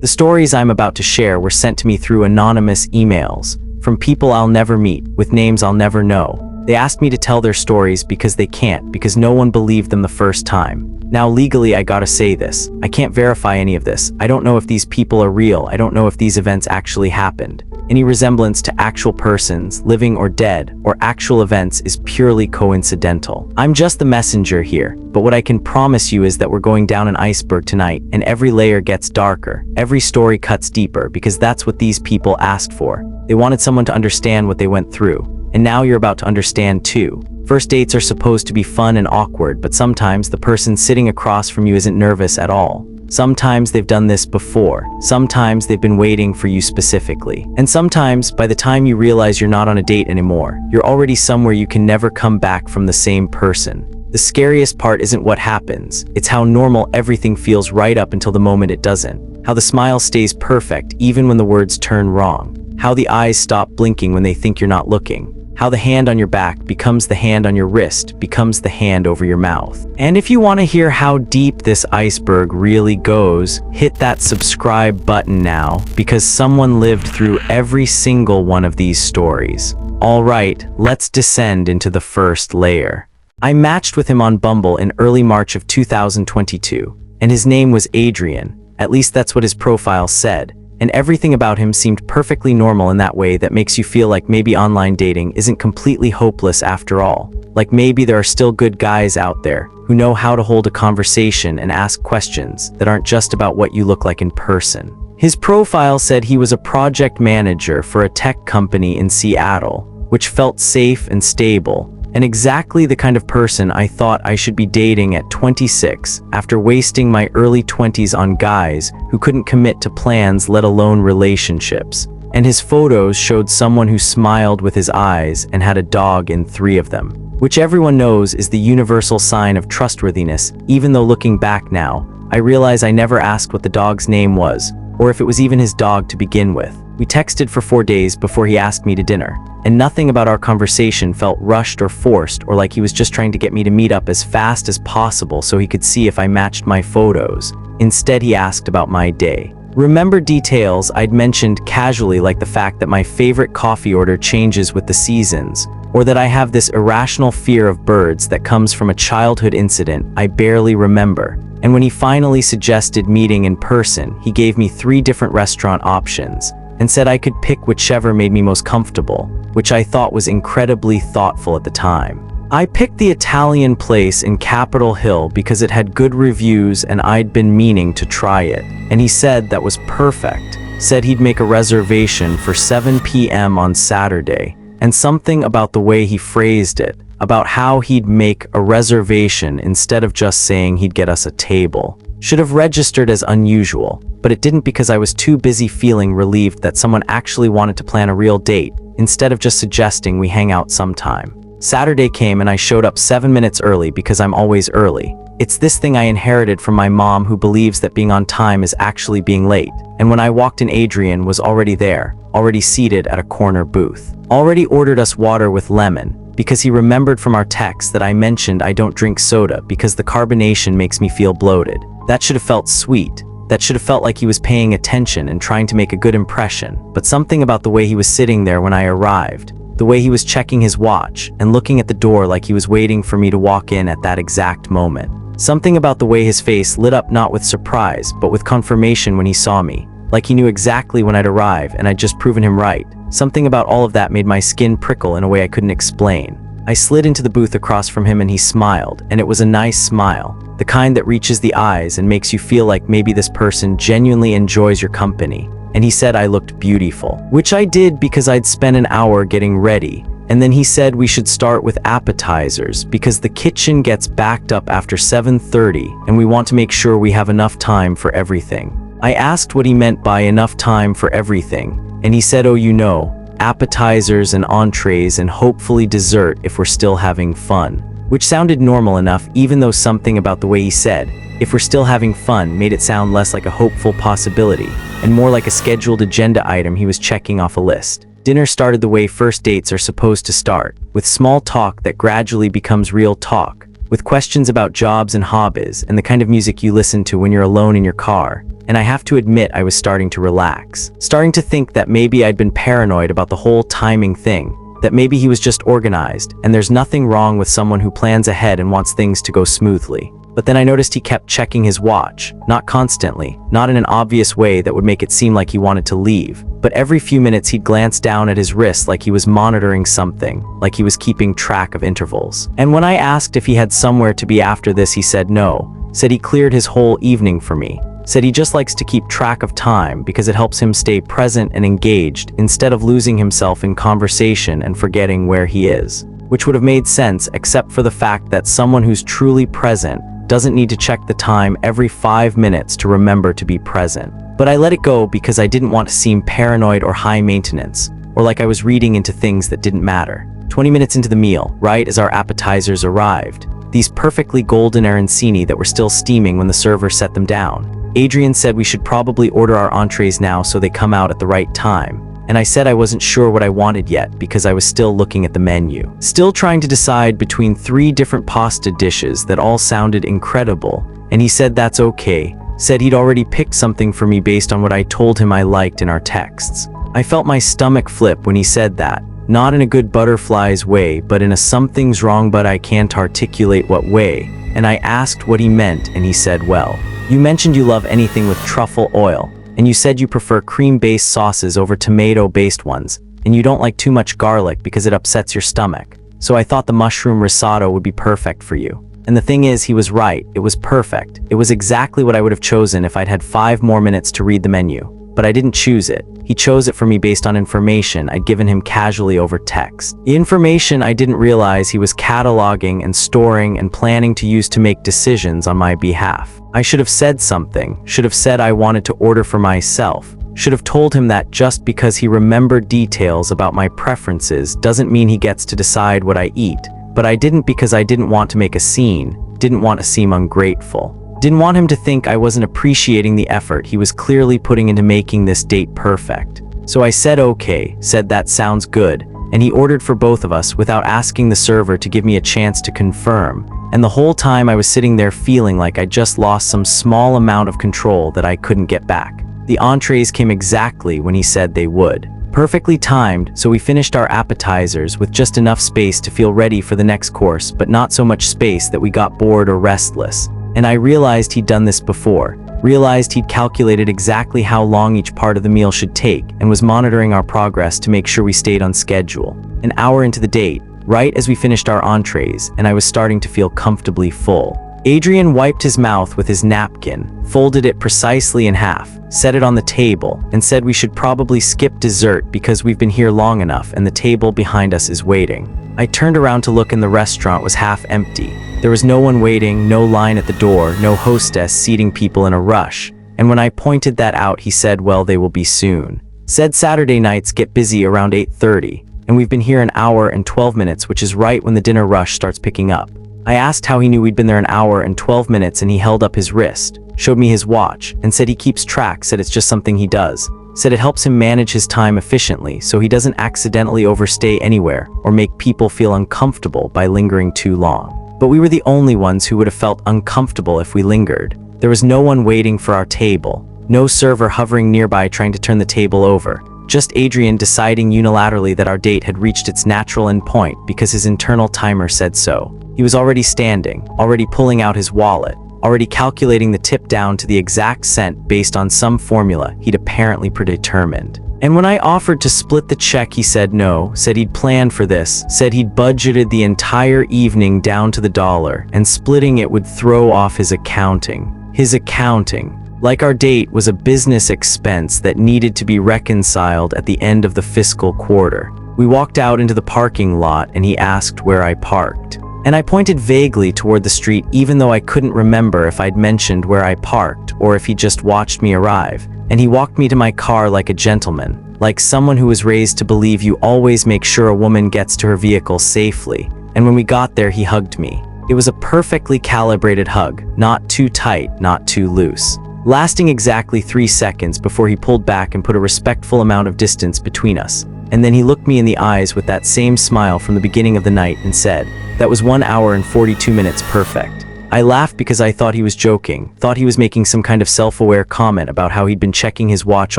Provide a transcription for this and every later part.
The stories I'm about to share were sent to me through anonymous emails, from people I'll never meet, with names I'll never know. They asked me to tell their stories because they can't, because no one believed them the first time. Now legally I gotta say this, I can't verify any of this. I don't know if these people are real, I don't know if these events actually happened. Any resemblance to actual persons, living or dead, or actual events is purely coincidental. I'm just the messenger here, but what I can promise you is that we're going down an iceberg tonight, and every layer gets darker, every story cuts deeper, because that's what these people asked for. They wanted someone to understand what they went through, and now you're about to understand too. First dates are supposed to be fun and awkward, but sometimes the person sitting across from you isn't nervous at all. Sometimes they've done this before. Sometimes they've been waiting for you specifically. And sometimes, by the time you realize you're not on a date anymore, you're already somewhere you can never come back from the same person. The scariest part isn't what happens, it's how normal everything feels right up until the moment it doesn't. How the smile stays perfect even when the words turn wrong. How the eyes stop blinking when they think you're not looking. How the hand on your back becomes the hand on your wrist, becomes the hand over your mouth. And if you want to hear how deep this iceberg really goes, hit that subscribe button now, because someone lived through every single one of these stories. Alright, let's descend into the first layer. I matched with him on Bumble in early March of 2022, and his name was Adrian, at least that's what his profile said. And everything about him seemed perfectly normal in that way that makes you feel like maybe online dating isn't completely hopeless after all. Like maybe there are still good guys out there who know how to hold a conversation and ask questions that aren't just about what you look like in person. His profile said he was a project manager for a tech company in Seattle, which felt safe and stable, and exactly the kind of person I thought I should be dating at 26 after wasting my early 20s on guys who couldn't commit to plans, let alone relationships. And his photos showed someone who smiled with his eyes and had a dog in 3 of them, which everyone knows is the universal sign of trustworthiness. Even though looking back now, I realize I never asked what the dog's name was, or if it was even his dog to begin with. We texted for 4 days before he asked me to dinner, and nothing about our conversation felt rushed or forced or like he was just trying to get me to meet up as fast as possible so he could see if I matched my photos. Instead, he asked about my day. Remember details I'd mentioned casually, like the fact that my favorite coffee order changes with the seasons, or that I have this irrational fear of birds that comes from a childhood incident I barely remember. And when he finally suggested meeting in person, he gave me 3 different restaurant options and said I could pick whichever made me most comfortable, which I thought was incredibly thoughtful at the time. I picked the Italian place in Capitol Hill because it had good reviews and I'd been meaning to try it, and he said that was perfect. Said he'd make a reservation for 7 p.m. on Saturday, and something about the way he phrased it, about how he'd make a reservation instead of just saying he'd get us a table, should have registered as unusual, but it didn't because I was too busy feeling relieved that someone actually wanted to plan a real date, instead of just suggesting we hang out sometime. Saturday came and I showed up 7 minutes early because I'm always early. It's this thing I inherited from my mom, who believes that being on time is actually being late. And when I walked in, Adrian was already there, already seated at a corner booth. Already ordered us water with lemon, because he remembered from our text that I mentioned I don't drink soda because the carbonation makes me feel bloated. That should have felt sweet. That should have felt like he was paying attention and trying to make a good impression. But something about the way he was sitting there when I arrived, the way he was checking his watch and looking at the door like he was waiting for me to walk in at that exact moment. Something about the way his face lit up, not with surprise, but with confirmation when he saw me, like he knew exactly when I'd arrive and I'd just proven him right. Something about all of that made my skin prickle in a way I couldn't explain. I slid into the booth across from him and he smiled, and it was a nice smile, the kind that reaches the eyes and makes you feel like maybe this person genuinely enjoys your company. And he said I looked beautiful, which I did because I'd spent an hour getting ready. And then he said we should start with appetizers because the kitchen gets backed up after 7:30 and we want to make sure we have enough time for everything. I asked what he meant by enough time for everything, and he said, oh, you know, appetizers and entrees and hopefully dessert if we're still having fun, which sounded normal enough, even though something about the way he said, if we're still having fun, made it sound less like a hopeful possibility and more like a scheduled agenda item he was checking off a list. Dinner started the way first dates are supposed to start, with small talk that gradually becomes real talk. with questions about jobs and hobbies and the kind of music you listen to when you're alone in your car. And I have to admit, I was starting to relax, starting to think that maybe I'd been paranoid about the whole timing thing, that maybe he was just organized, and there's nothing wrong with someone who plans ahead and wants things to go smoothly. But then I noticed he kept checking his watch, not constantly, not in an obvious way that would make it seem like he wanted to leave, but every few minutes he'd glance down at his wrist like he was monitoring something, like he was keeping track of intervals. And when I asked if he had somewhere to be after this, he said no, said he cleared his whole evening for me, said he just likes to keep track of time because it helps him stay present and engaged instead of losing himself in conversation and forgetting where he is. Which would have made sense except for the fact that someone who's truly present doesn't need to check the time every 5 minutes to remember to be present. But I let it go because I didn't want to seem paranoid or high maintenance, or like I was reading into things that didn't matter. 20 minutes into the meal, right as our appetizers arrived, these perfectly golden arancini that were still steaming when the server set them down, Adrian said we should probably order our entrees now so they come out at the right time. And I said I wasn't sure what I wanted yet because I was still looking at the menu, still trying to decide between 3 different pasta dishes that all sounded incredible, and he said that's okay, said he'd already picked something for me based on what I told him I liked in our texts. I felt my stomach flip when he said that, not in a good butterflies way, but in a something's wrong but I can't articulate what way, and I asked what he meant and he said, well, you mentioned you love anything with truffle oil, and you said you prefer cream-based sauces over tomato-based ones, and you don't like too much garlic because it upsets your stomach. So I thought the mushroom risotto would be perfect for you. And the thing is, he was right. It was perfect. It was exactly what I would have chosen if I'd had 5 more minutes to read the menu. But I didn't choose it. He chose it for me based on information I'd given him casually over text. The information I didn't realize he was cataloging and storing and planning to use to make decisions on my behalf. I should have said something, should have said I wanted to order for myself, should have told him that just because he remembered details about my preferences doesn't mean he gets to decide what I eat. But I didn't because I didn't want to make a scene, didn't want to seem ungrateful. Didn't want him to think I wasn't appreciating the effort he was clearly putting into making this date perfect. So I said okay, said that sounds good, and he ordered for both of us without asking the server to give me a chance to confirm. And the whole time I was sitting there feeling like I just lost some small amount of control that I couldn't get back. The entrees came exactly when he said they would. Perfectly timed, so we finished our appetizers with just enough space to feel ready for the next course, but not so much space that we got bored or restless. And I realized he'd done this before, realized he'd calculated exactly how long each part of the meal should take, and was monitoring our progress to make sure we stayed on schedule. An hour into the date, right as we finished our entrees, and I was starting to feel comfortably full, Adrian wiped his mouth with his napkin, folded it precisely in half, set it on the table, and said we should probably skip dessert because we've been here long enough and the table behind us is waiting. I turned around to look and the restaurant was half empty. There was no one waiting, no line at the door, no hostess seating people in a rush. And when I pointed that out, he said, well, they will be soon. Said Saturday nights get busy around 8:30, and we've been here an hour and 12 minutes, which is right when the dinner rush starts picking up. I asked how he knew we'd been there an hour and 12 minutes, and he held up his wrist, showed me his watch, and said he keeps track, said it's just something he does. Said it helps him manage his time efficiently so he doesn't accidentally overstay anywhere or make people feel uncomfortable by lingering too long. But we were the only ones who would have felt uncomfortable if we lingered. There was no one waiting for our table, no server hovering nearby trying to turn the table over, just Adrian deciding unilaterally that our date had reached its natural end point because his internal timer said so. He was already standing, already pulling out his wallet, already calculating the tip down to the exact cent based on some formula he'd apparently predetermined. And when I offered to split the check, he said no, said he'd planned for this, said he'd budgeted the entire evening down to the dollar, and splitting it would throw off his accounting. His accounting. Like our date was a business expense that needed to be reconciled at the end of the fiscal quarter. We walked out into the parking lot and he asked where I parked. And I pointed vaguely toward the street even though I couldn't remember if I'd mentioned where I parked or if he just watched me arrive. And he walked me to my car like a gentleman, like someone who was raised to believe you always make sure a woman gets to her vehicle safely. And when we got there, he hugged me. It was a perfectly calibrated hug, not too tight, not too loose, lasting exactly 3 seconds before he pulled back and put a respectful amount of distance between us. And then he looked me in the eyes with that same smile from the beginning of the night and said, That was 1 hour and 42 minutes perfect. I laughed because I thought he was joking, thought he was making some kind of self-aware comment about how he'd been checking his watch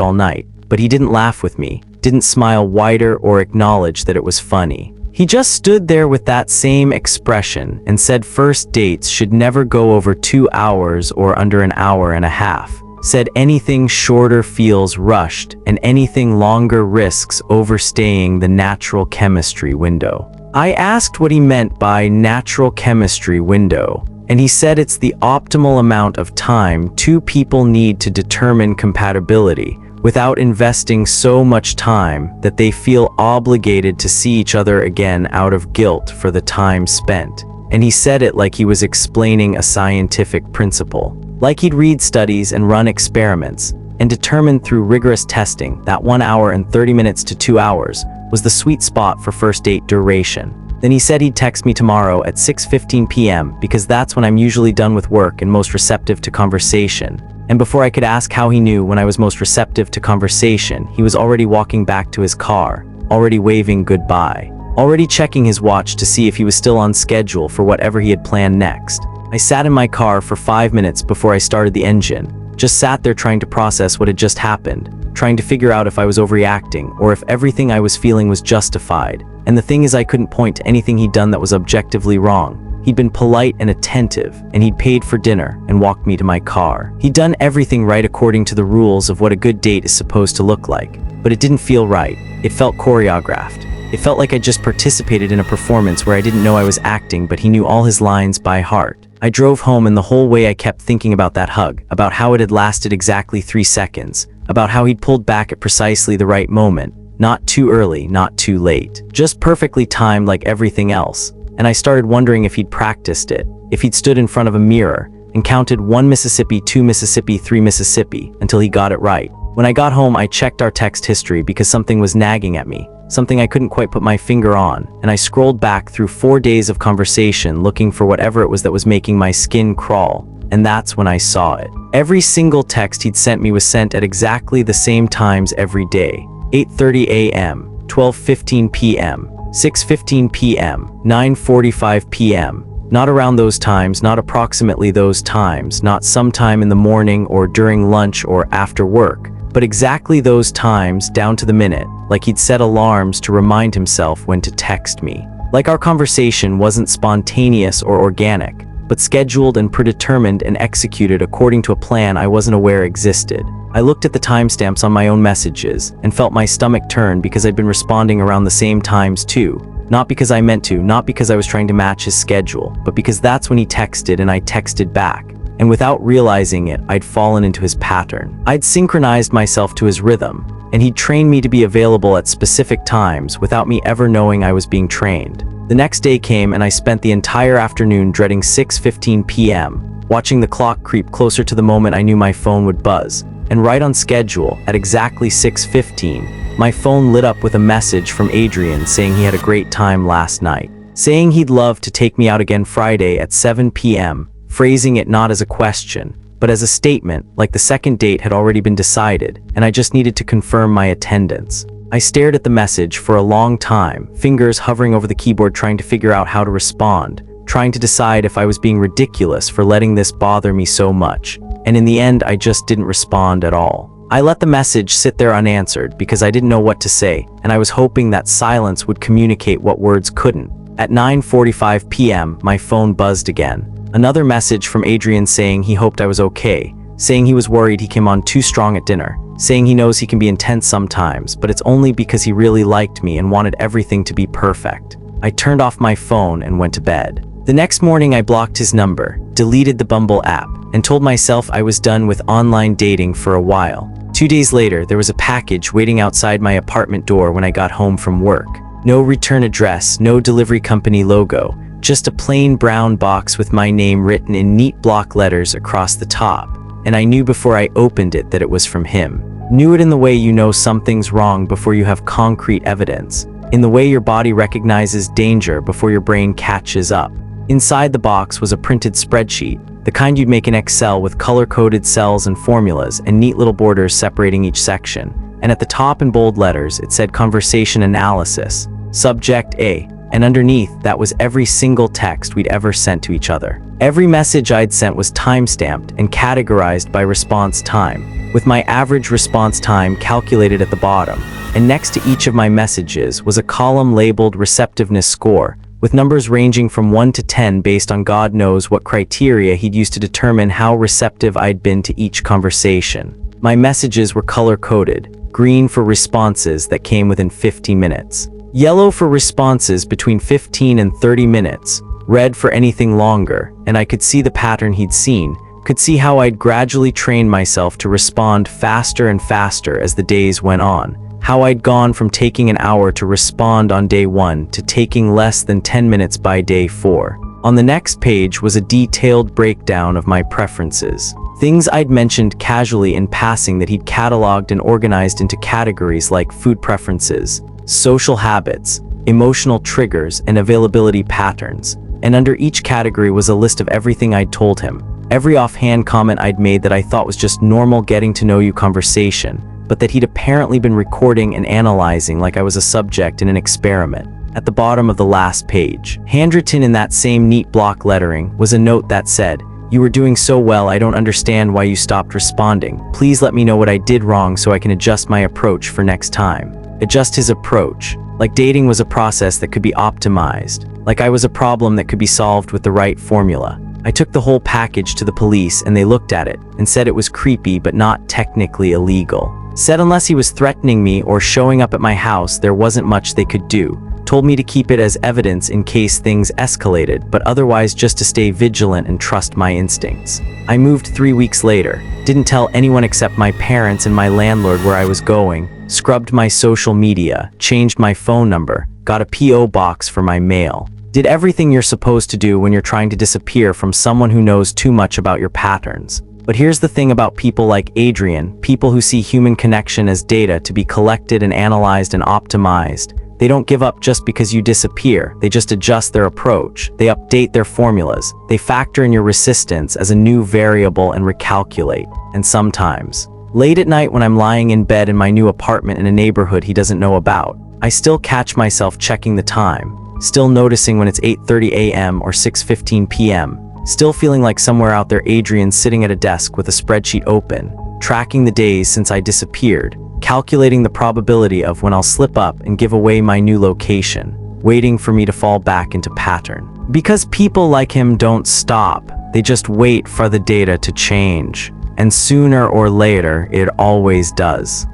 all night, but he didn't laugh with me, didn't smile wider or acknowledge that it was funny. He just stood there with that same expression and said first dates should never go over 2 hours or under an hour and a half. Said anything shorter feels rushed and anything longer risks overstaying the natural chemistry window. I asked what he meant by natural chemistry window, and he said it's the optimal amount of time two people need to determine compatibility without investing so much time that they feel obligated to see each other again out of guilt for the time spent. And he said it like he was explaining a scientific principle. Like he'd read studies and run experiments and determined through rigorous testing that 1 hour and 30 minutes to 2 hours was the sweet spot for first date duration. Then he said he'd text me tomorrow at 6:15 p.m. because that's when I'm usually done with work and most receptive to conversation. And before I could ask how he knew when I was most receptive to conversation, he was already walking back to his car, already waving goodbye, already checking his watch to see if he was still on schedule for whatever he had planned next. I sat in my car for 5 minutes before I started the engine, just sat there trying to process what had just happened, trying to figure out if I was overreacting or if everything I was feeling was justified. And the thing is, I couldn't point to anything he'd done that was objectively wrong. He'd been polite and attentive, and he'd paid for dinner and walked me to my car. He'd done everything right according to the rules of what a good date is supposed to look like, but it didn't feel right. It felt choreographed. It felt like I just participated in a performance where I didn't know I was acting, but he knew all his lines by heart. I drove home, and the whole way I kept thinking about that hug, about how it had lasted exactly 3 seconds, about how he'd pulled back at precisely the right moment, not too early, not too late, just perfectly timed like everything else. And I started wondering if he'd practiced it, if he'd stood in front of a mirror and counted 1 Mississippi, 2 Mississippi, 3 Mississippi until he got it right. When I got home, I checked our text history because something was nagging at me, something I couldn't quite put my finger on, and I scrolled back through 4 days of conversation looking for whatever it was that was making my skin crawl, and that's when I saw it. Every single text he'd sent me was sent at exactly the same times every day: 8:30 a.m., 12:15 p.m., 6:15 p.m., 9:45 p.m. Not around those times, not approximately those times, not sometime in the morning or during lunch or after work, but exactly those times down to the minute, like he'd set alarms to remind himself when to text me. Like our conversation wasn't spontaneous or organic, but scheduled and predetermined and executed according to a plan I wasn't aware existed. I looked at the timestamps on my own messages and felt my stomach turn because I'd been responding around the same times too. Not because I meant to, not because I was trying to match his schedule, but because that's when he texted and I texted back. And without realizing it, I'd fallen into his pattern. I'd synchronized myself to his rhythm, and he'd trained me to be available at specific times without me ever knowing I was being trained. The next day came and I spent the entire afternoon dreading 6:15 p.m., watching the clock creep closer to the moment I knew my phone would buzz. And right on schedule, at exactly 6:15, my phone lit up with a message from Adrian saying he had a great time last night, saying he'd love to take me out again Friday at 7 p.m., phrasing it not as a question, but as a statement, like the second date had already been decided, and I just needed to confirm my attendance. I stared at the message for a long time, fingers hovering over the keyboard trying to figure out how to respond, trying to decide if I was being ridiculous for letting this bother me so much. And in the end, I just didn't respond at all. I let the message sit there unanswered because I didn't know what to say, and I was hoping that silence would communicate what words couldn't. At 9:45 p.m., my phone buzzed again. Another message from Adrian saying he hoped I was okay, saying he was worried he came on too strong at dinner, saying he knows he can be intense sometimes, but it's only because he really liked me and wanted everything to be perfect. I turned off my phone and went to bed. The next morning, I blocked his number, deleted the Bumble app, and told myself I was done with online dating for a while. 2 days later, there was a package waiting outside my apartment door when I got home from work. No return address, no delivery company logo, just a plain brown box with my name written in neat block letters across the top. And I knew before I opened it that it was from him. Knew it in the way you know something's wrong before you have concrete evidence. In the way your body recognizes danger before your brain catches up. Inside the box was a printed spreadsheet, the kind you'd make in Excel with color-coded cells and formulas and neat little borders separating each section. And at the top in bold letters, it said Conversation Analysis. Subject A, and underneath that was every single text we'd ever sent to each other. Every message I'd sent was timestamped and categorized by response time, with my average response time calculated at the bottom, and next to each of my messages was a column labeled receptiveness score, with numbers ranging from 1 to 10 based on God knows what criteria he'd used to determine how receptive I'd been to each conversation. My messages were color-coded, green for responses that came within 50 minutes, yellow for responses between 15 and 30 minutes, red for anything longer, and I could see the pattern he'd seen, could see how I'd gradually trained myself to respond faster and faster as the days went on, how I'd gone from taking an hour to respond on day 1 to taking less than 10 minutes by day 4. On the next page was a detailed breakdown of my preferences. Things I'd mentioned casually in passing that he'd cataloged and organized into categories like food preferences, social habits, emotional triggers, and availability patterns. And under each category was a list of everything I'd told him. Every offhand comment I'd made that I thought was just normal getting to know you conversation, but that he'd apparently been recording and analyzing like I was a subject in an experiment. At the bottom of the last page, handwritten in that same neat block lettering, was a note that said, "You were doing so well, I don't understand why you stopped responding. Please let me know what I did wrong so I can adjust my approach for next time." Adjust his approach. Like dating was a process that could be optimized. Like I was a problem that could be solved with the right formula. I took the whole package to the police and they looked at it and said it was creepy but not technically illegal. Said unless he was threatening me or showing up at my house, there wasn't much they could do. Told me to keep it as evidence in case things escalated, but otherwise just to stay vigilant and trust my instincts. I moved 3 weeks later, didn't tell anyone except my parents and my landlord where I was going, scrubbed my social media, changed my phone number, got a P.O. box for my mail. Did everything you're supposed to do when you're trying to disappear from someone who knows too much about your patterns. But here's the thing about people like Adrian, people who see human connection as data to be collected and analyzed and optimized. They don't give up just because you disappear, they just adjust their approach, they update their formulas, they factor in your resistance as a new variable and recalculate. And sometimes, late at night when I'm lying in bed in my new apartment in a neighborhood he doesn't know about, I still catch myself checking the time, still noticing when it's 8:30 a.m. or 6:15 p.m., still feeling like somewhere out there Adrian's sitting at a desk with a spreadsheet open, tracking the days since I disappeared, calculating the probability of when I'll slip up and give away my new location, waiting for me to fall back into pattern. Because people like him don't stop, they just wait for the data to change. And sooner or later, it always does.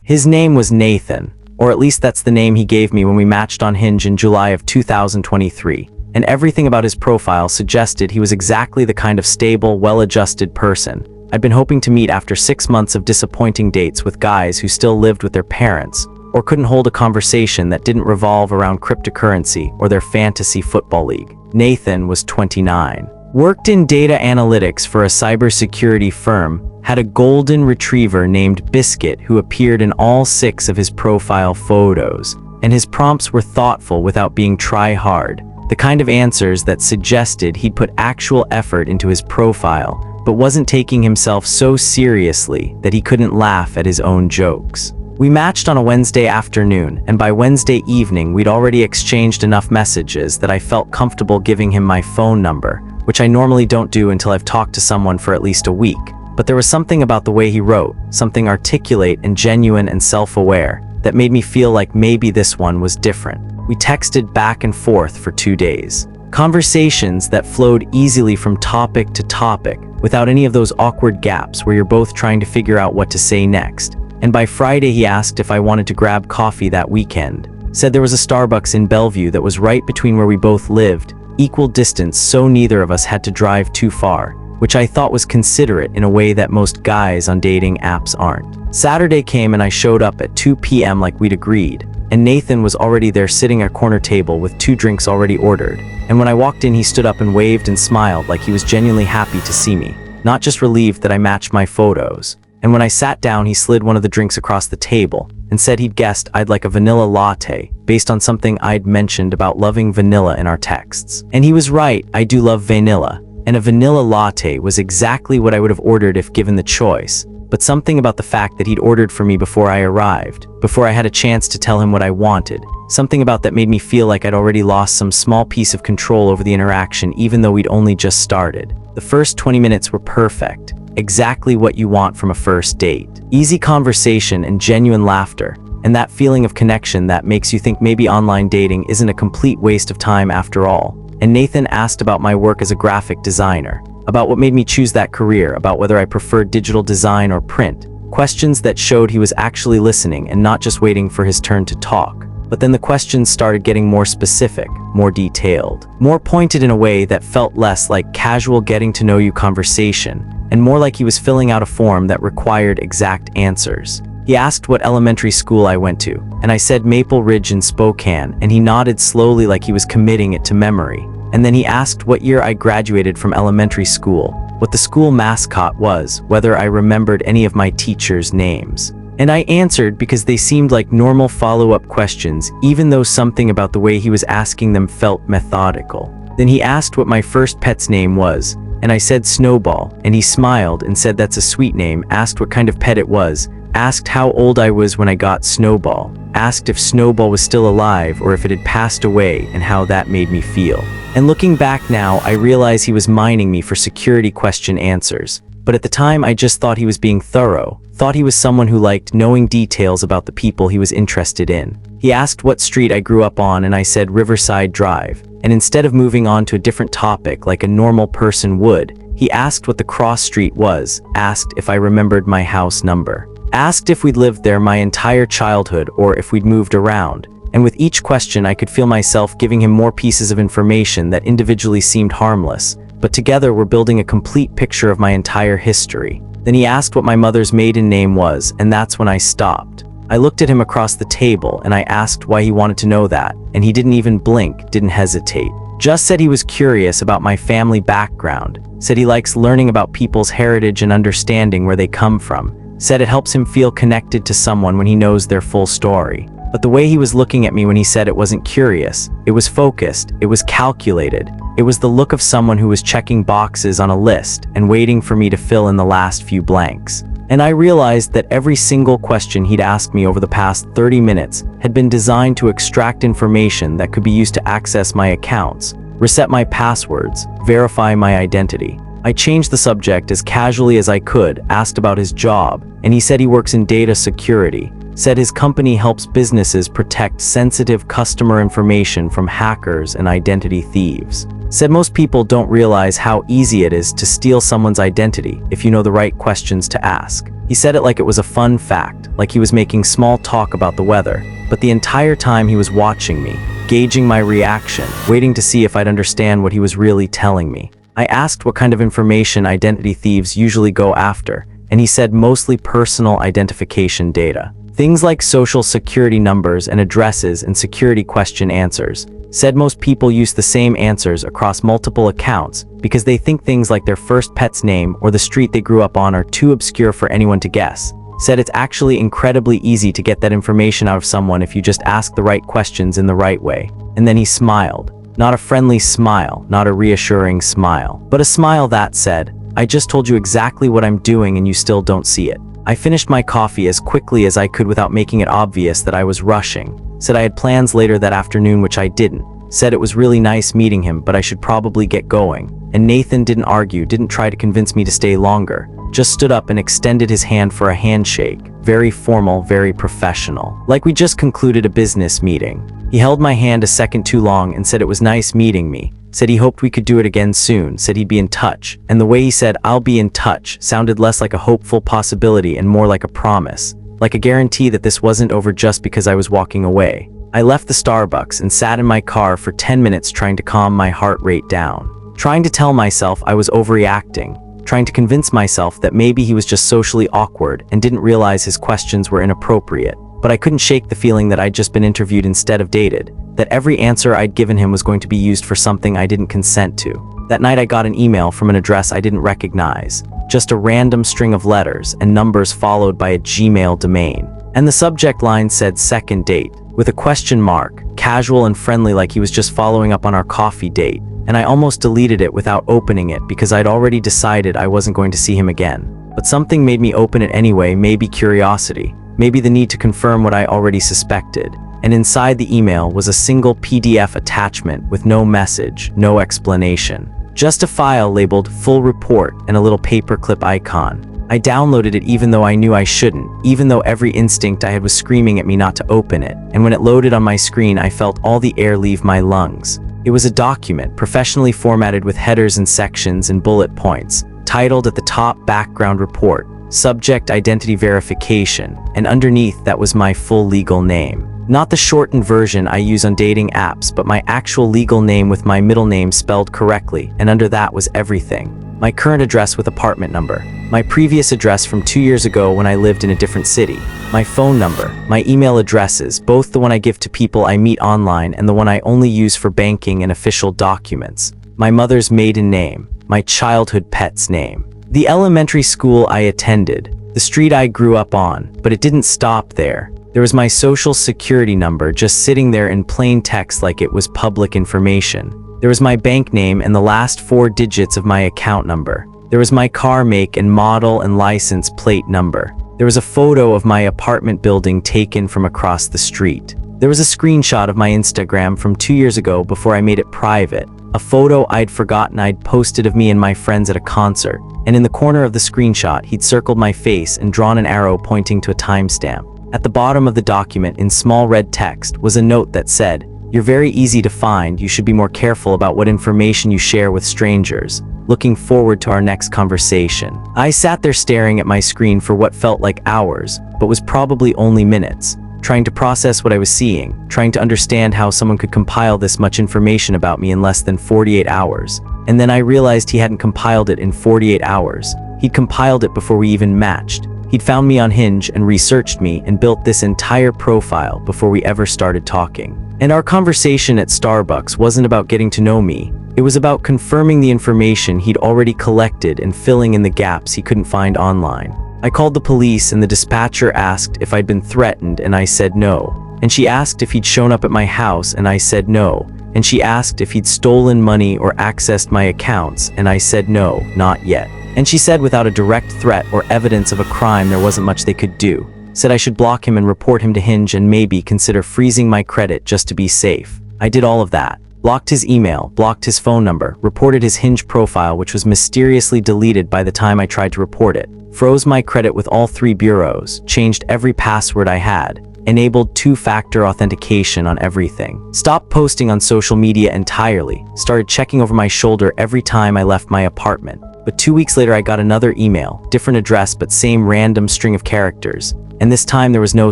His name was Nathan. Or at least that's the name he gave me when we matched on Hinge in July of 2023, and everything about his profile suggested he was exactly the kind of stable, well-adjusted person I'd been hoping to meet after 6 months of disappointing dates with guys who still lived with their parents, or couldn't hold a conversation that didn't revolve around cryptocurrency or their fantasy football league. Nathan was 29, worked in data analytics for a cybersecurity firm, had a golden retriever named Biscuit who appeared in all 6 of his profile photos, and his prompts were thoughtful without being try-hard, the kind of answers that suggested he'd put actual effort into his profile, but wasn't taking himself so seriously that he couldn't laugh at his own jokes. We matched on a Wednesday afternoon, and by Wednesday evening we'd already exchanged enough messages that I felt comfortable giving him my phone number, which I normally don't do until I've talked to someone for at least a week. But there was something about the way he wrote, something articulate and genuine and self-aware, that made me feel like maybe this one was different. We texted back and forth for 2 days. Conversations that flowed easily from topic to topic, without any of those awkward gaps where you're both trying to figure out what to say next. And by Friday he asked if I wanted to grab coffee that weekend. Said there was a Starbucks in Bellevue that was right between where we both lived, equal distance so neither of us had to drive too far, which I thought was considerate in a way that most guys on dating apps aren't. Saturday came and I showed up at 2 p.m. like we'd agreed, and Nathan was already there sitting at a corner table with 2 drinks already ordered, and when I walked in he stood up and waved and smiled like he was genuinely happy to see me, not just relieved that I matched my photos. And when I sat down he slid one of the drinks across the table and said he'd guessed I'd like a vanilla latte based on something I'd mentioned about loving vanilla in our texts. And he was right, I do love vanilla. And a vanilla latte was exactly what I would have ordered if given the choice, but something about the fact that he'd ordered for me before I arrived, before I had a chance to tell him what I wanted, something about that made me feel like I'd already lost some small piece of control over the interaction even though we'd only just started. The first 20 minutes were perfect, exactly what you want from a first date. Easy conversation and genuine laughter, and that feeling of connection that makes you think maybe online dating isn't a complete waste of time after all. And Nathan asked about my work as a graphic designer, about what made me choose that career, about whether I preferred digital design or print. Questions that showed he was actually listening and not just waiting for his turn to talk. But then the questions started getting more specific, more detailed, more pointed in a way that felt less like casual getting to know you conversation, and more like he was filling out a form that required exact answers. He asked what elementary school I went to, and I said Maple Ridge in Spokane, and he nodded slowly like he was committing it to memory. And then he asked what year I graduated from elementary school, what the school mascot was, whether I remembered any of my teachers' names. And I answered because they seemed like normal follow-up questions, even though something about the way he was asking them felt methodical. Then he asked what my first pet's name was, and I said Snowball, and he smiled and said that's a sweet name, asked what kind of pet it was, asked how old I was when I got Snowball, asked if Snowball was still alive or if it had passed away and how that made me feel. And looking back now, I realize he was mining me for security question answers. But at the time, I just thought he was being thorough, thought he was someone who liked knowing details about the people he was interested in. He asked what street I grew up on and I said Riverside Drive. And instead of moving on to a different topic like a normal person would, he asked what the cross street was, asked if I remembered my house number, asked if we'd lived there my entire childhood or if we'd moved around. And with each question I could feel myself giving him more pieces of information that individually seemed harmless, but together were building a complete picture of my entire history. Then he asked what my mother's maiden name was, and that's when I stopped. I looked at him across the table and I asked why he wanted to know that, and he didn't even blink, didn't hesitate. Just said he was curious about my family background, said he likes learning about people's heritage and understanding where they come from, said it helps him feel connected to someone when he knows their full story. But the way he was looking at me when he said it wasn't curious, it was focused, it was calculated. It was the look of someone who was checking boxes on a list and waiting for me to fill in the last few blanks. And I realized that every single question he'd asked me over the past 30 minutes had been designed to extract information that could be used to access my accounts, reset my passwords, verify my identity. I changed the subject as casually as I could, asked about his job, and he said he works in data security, said his company helps businesses protect sensitive customer information from hackers and identity thieves. Said most people don't realize how easy it is to steal someone's identity if you know the right questions to ask. He said it like it was a fun fact, like he was making small talk about the weather, but the entire time he was watching me, gauging my reaction, waiting to see if I'd understand what he was really telling me. I asked what kind of information identity thieves usually go after, and he said mostly personal identification data. Things like social security numbers and addresses and security question answers. Said most people use the same answers across multiple accounts because they think things like their first pet's name or the street they grew up on are too obscure for anyone to guess. Said it's actually incredibly easy to get that information out of someone if you just ask the right questions in the right way. And then he smiled. Not a friendly smile, not a reassuring smile, but a smile that said, "I just told you exactly what I'm doing and you still don't see it." I finished my coffee as quickly as I could without making it obvious that I was rushing. Said I had plans later that afternoon, which I didn't. Said it was really nice meeting him, but I should probably get going. And Nathan didn't argue, didn't try to convince me to stay longer. Just stood up and extended his hand for a handshake. Very formal, very professional. Like we just concluded a business meeting. He held my hand a second too long and said it was nice meeting me. Said he hoped we could do it again soon, said he'd be in touch. And the way he said, "I'll be in touch," sounded less like a hopeful possibility and more like a promise. Like a guarantee that this wasn't over just because I was walking away. I left the Starbucks and sat in my car for 10 minutes trying to calm my heart rate down. Trying to tell myself I was overreacting. Trying to convince myself that maybe he was just socially awkward and didn't realize his questions were inappropriate. But I couldn't shake the feeling that I'd just been interviewed instead of dated. That every answer I'd given him was going to be used for something I didn't consent to. That night I got an email from an address I didn't recognize. Just a random string of letters and numbers followed by a Gmail domain. And the subject line said second date, with a question mark, casual and friendly like he was just following up on our coffee date. And I almost deleted it without opening it because I'd already decided I wasn't going to see him again. But something made me open it anyway, maybe curiosity, maybe the need to confirm what I already suspected. And inside the email was a single PDF attachment with no message, no explanation. Just a file labeled full report and a little paperclip icon. I downloaded it even though I knew I shouldn't, even though every instinct I had was screaming at me not to open it, and when it loaded on my screen I felt all the air leave my lungs. It was a document, professionally formatted with headers and sections and bullet points, titled at the top background report, subject identity verification, and underneath that was my full legal name. Not the shortened version I use on dating apps, but my actual legal name with my middle name spelled correctly, and under that was everything. My current address with apartment number, my previous address from 2 years ago when I lived in a different city, my phone number, my email addresses, both the one I give to people I meet online and the one I only use for banking and official documents, my mother's maiden name, my childhood pet's name, the elementary school I attended, the street I grew up on, but it didn't stop there. There was my social security number just sitting there in plain text like it was public information. There was my bank name and the last 4 digits of my account number. There was my car make and model and license plate number. There was a photo of my apartment building taken from across the street. There was a screenshot of my Instagram from 2 years ago before I made it private. A photo I'd forgotten I'd posted of me and my friends at a concert. And in the corner of the screenshot, he'd circled my face and drawn an arrow pointing to a timestamp. At the bottom of the document, in small red text, was a note that said, "You're very easy to find. You should be more careful about what information you share with strangers. Looking forward to our next conversation." I sat there staring at my screen for what felt like hours, but was probably only minutes, trying to process what I was seeing, trying to understand how someone could compile this much information about me in less than 48 hours. And then I realized he hadn't compiled it in 48 hours. He'd compiled it before we even matched. He'd found me on Hinge and researched me and built this entire profile before we ever started talking. And our conversation at Starbucks wasn't about getting to know me. It was about confirming the information he'd already collected and filling in the gaps he couldn't find online. I called the police and the dispatcher asked if I'd been threatened and I said no. And she asked if he'd shown up at my house and I said no. And she asked if he'd stolen money or accessed my accounts and I said no, not yet. And she said without a direct threat or evidence of a crime there wasn't much they could do. Said I should block him and report him to Hinge and maybe consider freezing my credit just to be safe. I did all of that. Blocked his email, blocked his phone number, reported his Hinge profile which was mysteriously deleted by the time I tried to report it, froze my credit with all 3 bureaus, changed every password I had, enabled 2-factor authentication on everything, stopped posting on social media entirely, started checking over my shoulder every time I left my apartment. But 2 weeks later I got another email, different address but same random string of characters. And this time there was no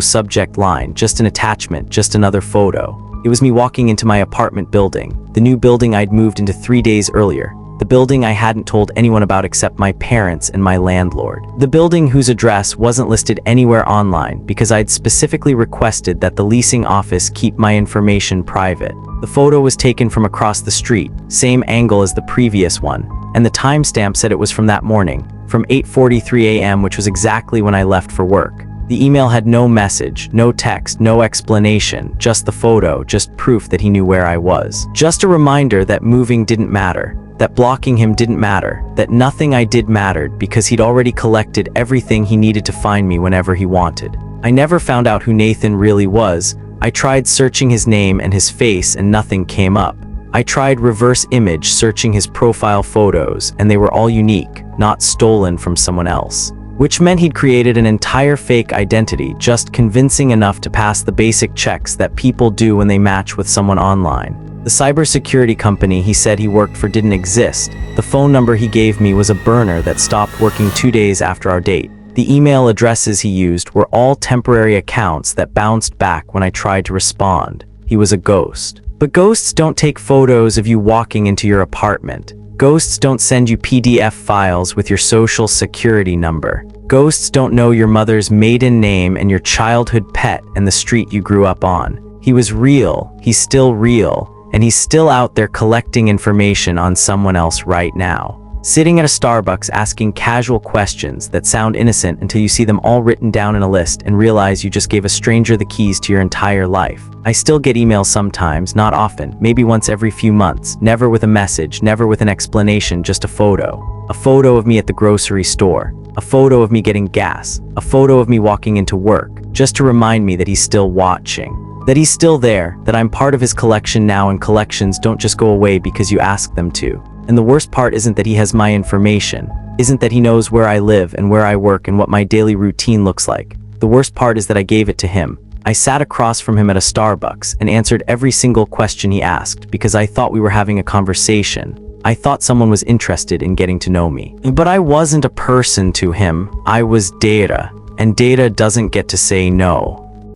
subject line, just an attachment, just another photo. It was me walking into my apartment building, the new building I'd moved into 3 days earlier, the building I hadn't told anyone about except my parents and my landlord. The building whose address wasn't listed anywhere online because I'd specifically requested that the leasing office keep my information private. The photo was taken from across the street, same angle as the previous one, and the timestamp said it was from that morning, from 8:43 a.m., which was exactly when I left for work. The email had no message, no text, no explanation, just the photo, just proof that he knew where I was. Just a reminder that moving didn't matter, that blocking him didn't matter, that nothing I did mattered because he'd already collected everything he needed to find me whenever he wanted. I never found out who Nathan really was. I tried searching his name and his face and nothing came up. I tried reverse image searching his profile photos and they were all unique, not stolen from someone else. Which meant he'd created an entire fake identity, just convincing enough to pass the basic checks that people do when they match with someone online. The cybersecurity company he said he worked for didn't exist. The phone number he gave me was a burner that stopped working 2 days after our date. The email addresses he used were all temporary accounts that bounced back when I tried to respond. He was a ghost. But ghosts don't take photos of you walking into your apartment. Ghosts don't send you PDF files with your social security number. Ghosts don't know your mother's maiden name and your childhood pet and the street you grew up on. He was real, he's still real, and he's still out there collecting information on someone else right now. Sitting at a Starbucks asking casual questions that sound innocent until you see them all written down in a list and realize you just gave a stranger the keys to your entire life. I still get emails sometimes, not often, maybe once every few months, never with a message, never with an explanation, just a photo. A photo of me at the grocery store. a photo of me getting gas, a photo of me walking into work, just to remind me that he's still watching, that he's still there, that I'm part of his collection now, and collections don't just go away because you ask them to. And the worst part isn't that he has my information, isn't that he knows where I live and where I work and what my daily routine looks like. The worst part is that I gave it to him. I sat across from him at a Starbucks and answered every single question he asked because I thought we were having a conversation. I thought someone was interested in getting to know me. But I wasn't a person to him. I was data, and data doesn't get to say no.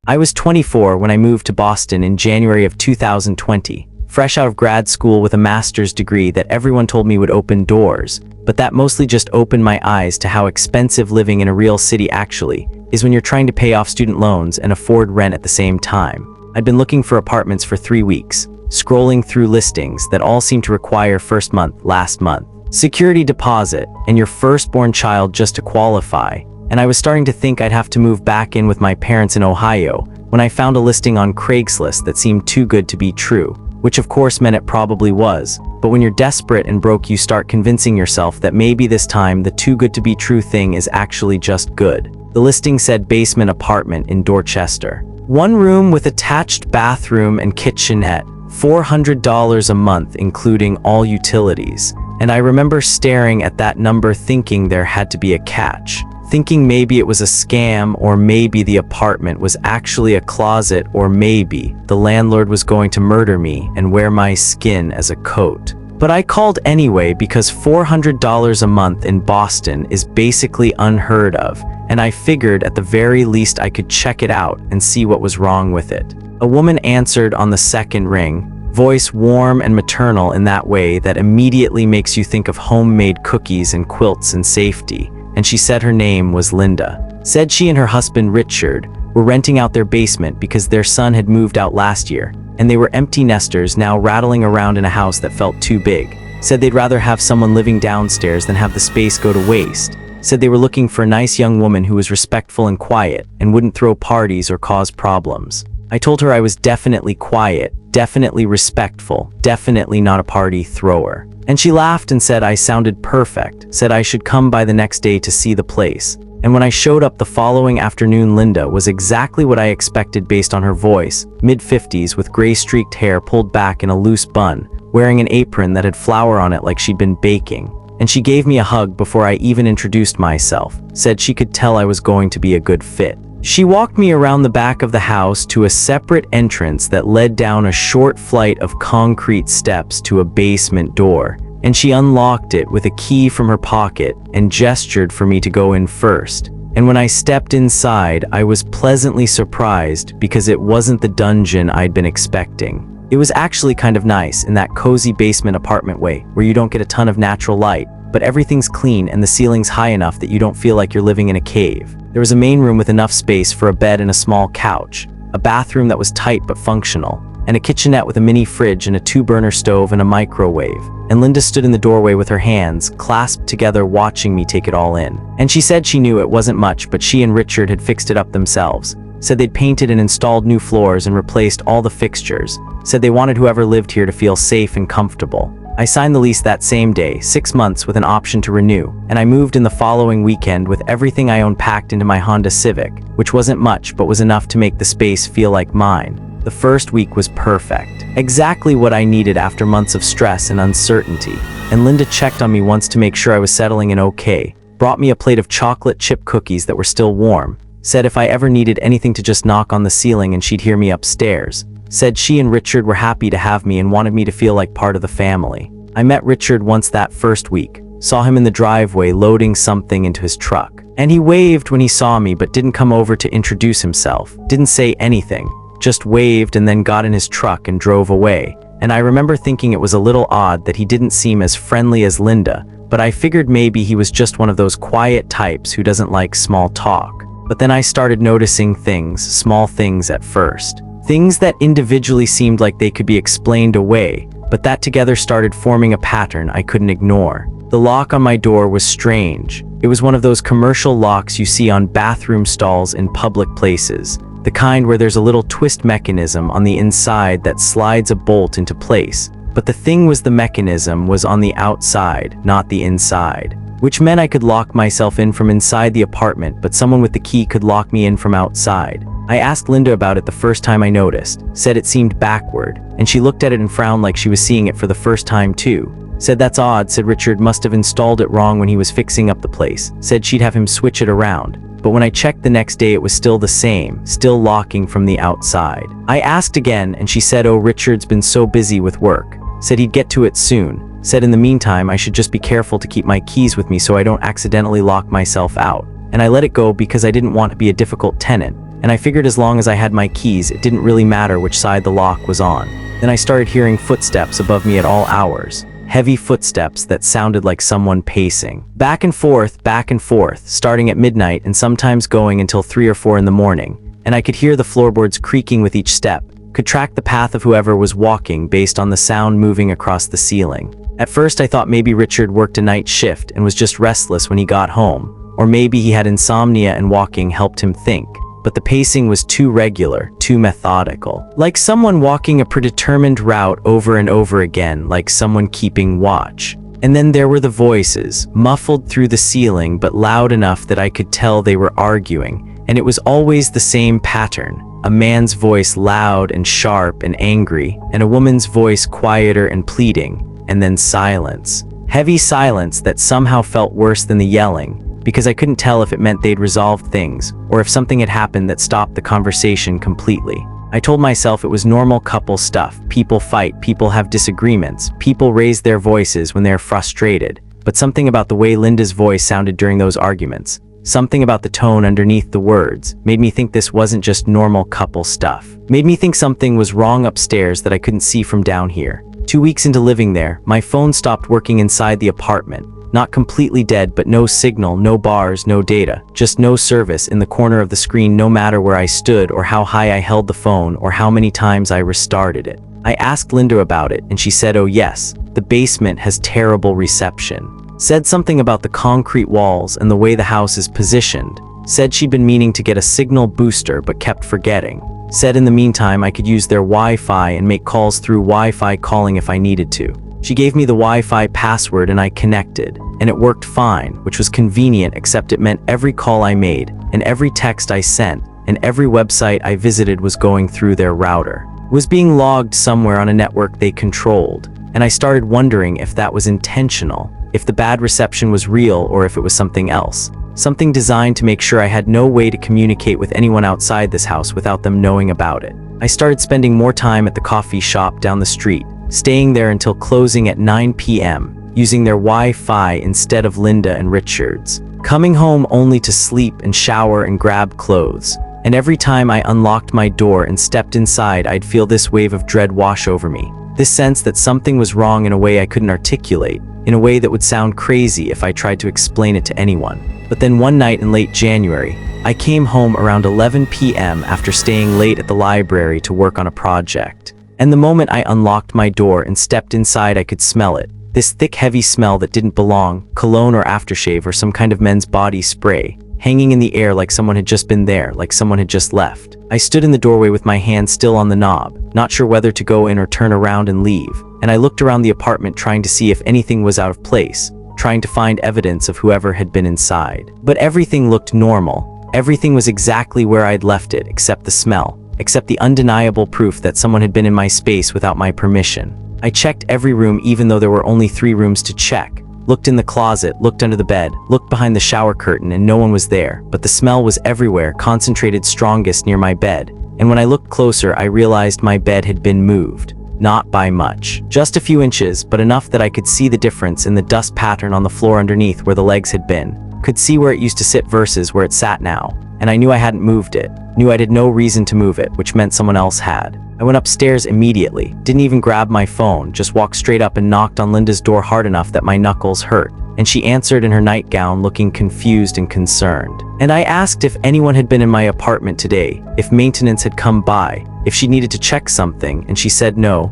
I was 24 when I moved to Boston in January of 2020, fresh out of grad school with a master's degree that everyone told me would open doors, but that mostly just opened my eyes to how expensive living in a real city actually is when you're trying to pay off student loans and afford rent at the same time. I'd been looking for apartments for 3 weeks, scrolling through listings that all seemed to require first month, last month, security deposit, and your firstborn child just to qualify. And I was starting to think I'd have to move back in with my parents in Ohio when I found a listing on Craigslist that seemed too good to be true, which of course meant it probably was. But when you're desperate and broke, you start convincing yourself that maybe this time the too good to be true thing is actually just good. The listing said basement apartment in Dorchester. 1 room with attached bathroom and kitchenette, $400 a month including all utilities. And I remember staring at that number thinking there had to be a catch. Thinking maybe it was a scam, or maybe the apartment was actually a closet, or maybe the landlord was going to murder me and wear my skin as a coat. But I called anyway because $400 a month in Boston is basically unheard of, and I figured at the very least I could check it out and see what was wrong with it. A woman answered on the second ring, voice warm and maternal in that way that immediately makes you think of homemade cookies and quilts and safety. And she said her name was Linda. Said she and her husband Richard were renting out their basement because their son had moved out last year, and they were empty nesters now rattling around in a house that felt too big. Said they'd rather have someone living downstairs than have the space go to waste. Said they were looking for a nice young woman who was respectful and quiet and wouldn't throw parties or cause problems. I told her I was definitely quiet, definitely respectful, definitely not a party thrower. And she laughed and said I sounded perfect, said I should come by the next day to see the place. And when I showed up the following afternoon, Linda was exactly what I expected based on her voice, mid-50s with gray-streaked hair pulled back in a loose bun, wearing an apron that had flour on it like she'd been baking. And she gave me a hug before I even introduced myself, said she could tell I was going to be a good fit. She walked me around the back of the house to a separate entrance that led down a short flight of concrete steps to a basement door, and she unlocked it with a key from her pocket and gestured for me to go in first. And when I stepped inside, I was pleasantly surprised because it wasn't the dungeon I'd been expecting. It was actually kind of nice in that cozy basement apartment way where you don't get a ton of natural light, but everything's clean and the ceiling's high enough that you don't feel like you're living in a cave. There was a main room with enough space for a bed and a small couch, a bathroom that was tight but functional, and a kitchenette with a mini fridge and a 2-burner stove and a microwave. And Linda stood in the doorway with her hands clasped together watching me take it all in. And she said she knew it wasn't much, but she and Richard had fixed it up themselves. Said they'd painted and installed new floors and replaced all the fixtures. Said they wanted whoever lived here to feel safe and comfortable. I signed the lease that same day, 6 months with an option to renew, and I moved in the following weekend with everything I owned packed into my Honda Civic, which wasn't much but was enough to make the space feel like mine. The first week was perfect. Exactly what I needed after months of stress and uncertainty. And Linda checked on me once to make sure I was settling in okay, brought me a plate of chocolate chip cookies that were still warm, said if I ever needed anything to just knock on the ceiling and she'd hear me upstairs. Said she and Richard were happy to have me and wanted me to feel like part of the family. I met Richard once that first week, saw him in the driveway loading something into his truck. And he waved when he saw me but didn't come over to introduce himself, didn't say anything, just waved and then got in his truck and drove away. And I remember thinking it was a little odd that he didn't seem as friendly as Linda, but I figured maybe he was just one of those quiet types who doesn't like small talk. But then I started noticing things, small things at first. Things that individually seemed like they could be explained away, but that together started forming a pattern I couldn't ignore. The lock on my door was strange. It was one of those commercial locks you see on bathroom stalls in public places, the kind where there's a little twist mechanism on the inside that slides a bolt into place, But the thing was, the mechanism was on the outside, not the inside. Which meant I could lock myself in from inside the apartment, but someone with the key could lock me in from outside. I asked Linda about it the first time I noticed, said it seemed backward, and she looked at it and frowned like she was seeing it for the first time too. Said that's odd, said Richard must have installed it wrong when he was fixing up the place, said she'd have him switch it around. But when I checked the next day it was still the same, still locking from the outside. I asked again and she said, oh, Richard's been so busy with work. Said he'd get to it soon. Said in the meantime I should just be careful to keep my keys with me so I don't accidentally lock myself out. And I let it go because I didn't want to be a difficult tenant, and I figured as long as I had my keys it didn't really matter which side the lock was on. Then I started hearing footsteps above me at all hours. Heavy footsteps that sounded like someone pacing. Back and forth, starting at midnight and sometimes going until 3 or 4 in the morning. And I could hear the floorboards creaking with each step, could track the path of whoever was walking based on the sound moving across the ceiling. At first I thought maybe Richard worked a night shift and was just restless when he got home, or maybe he had insomnia and walking helped him think. But the pacing was too regular, too methodical. Like someone walking a predetermined route over and over again, like someone keeping watch. And then there were the voices, muffled through the ceiling but loud enough that I could tell they were arguing, and it was always the same pattern. A man's voice loud and sharp and angry, and a woman's voice quieter and pleading, and then silence. Heavy silence that somehow felt worse than the yelling, because I couldn't tell if it meant they'd resolved things, or if something had happened that stopped the conversation completely. I told myself it was normal couple stuff. People fight, people have disagreements, people raise their voices when they're frustrated. But something about the way Linda's voice sounded during those arguments, something about the tone underneath the words, made me think this wasn't just normal couple stuff. Made me think something was wrong upstairs that I couldn't see from down here. 2 weeks into living there, my phone stopped working inside the apartment. Not completely dead, but no signal, no bars, no data, just no service in the corner of the screen no matter where I stood or how high I held the phone or how many times I restarted it. I asked Linda about it and she said, oh yes, the basement has terrible reception. Said something about the concrete walls and the way the house is positioned. Said she'd been meaning to get a signal booster but kept forgetting. Said in the meantime I could use their Wi-Fi and make calls through Wi-Fi calling if I needed to. She gave me the Wi-Fi password and I connected, and it worked fine, which was convenient except it meant every call I made, and every text I sent, and every website I visited was going through their router. Was being logged somewhere on a network they controlled, and I started wondering if that was intentional, if the bad reception was real or if it was something else. Something designed to make sure I had no way to communicate with anyone outside this house without them knowing about it. I started spending more time at the coffee shop down the street, staying there until closing at 9 p.m., using their Wi-Fi instead of Linda and Richard's. Coming home only to sleep and shower and grab clothes. And every time I unlocked my door and stepped inside, I'd feel this wave of dread wash over me. This sense that something was wrong in a way I couldn't articulate, in a way that would sound crazy if I tried to explain it to anyone. But then one night in late January, I came home around 11 p.m. after staying late at the library to work on a project. And the moment I unlocked my door and stepped inside, I could smell it. This thick, heavy smell that didn't belong, cologne or aftershave or some kind of men's body spray, hanging in the air like someone had just been there, like someone had just left. I stood in the doorway with my hand still on the knob, not sure whether to go in or turn around and leave, and I looked around the apartment trying to see if anything was out of place, trying to find evidence of whoever had been inside. But everything looked normal. Everything was exactly where I'd left it, except the smell. Except the undeniable proof that someone had been in my space without my permission. I checked every room even though there were only 3 rooms to check. Looked in the closet, looked under the bed, looked behind the shower curtain and no one was there, but the smell was everywhere, concentrated strongest near my bed. And when I looked closer, I realized my bed had been moved. Not by much. Just a few inches, but enough that I could see the difference in the dust pattern on the floor underneath where the legs had been. Could see where it used to sit versus where it sat now. And I knew I hadn't moved it. Knew I had no reason to move it, which meant someone else had. I went upstairs immediately, didn't even grab my phone, just walked straight up and knocked on Linda's door hard enough that my knuckles hurt. And she answered in her nightgown, looking confused and concerned. And I asked if anyone had been in my apartment today, if maintenance had come by, if she needed to check something, and she said no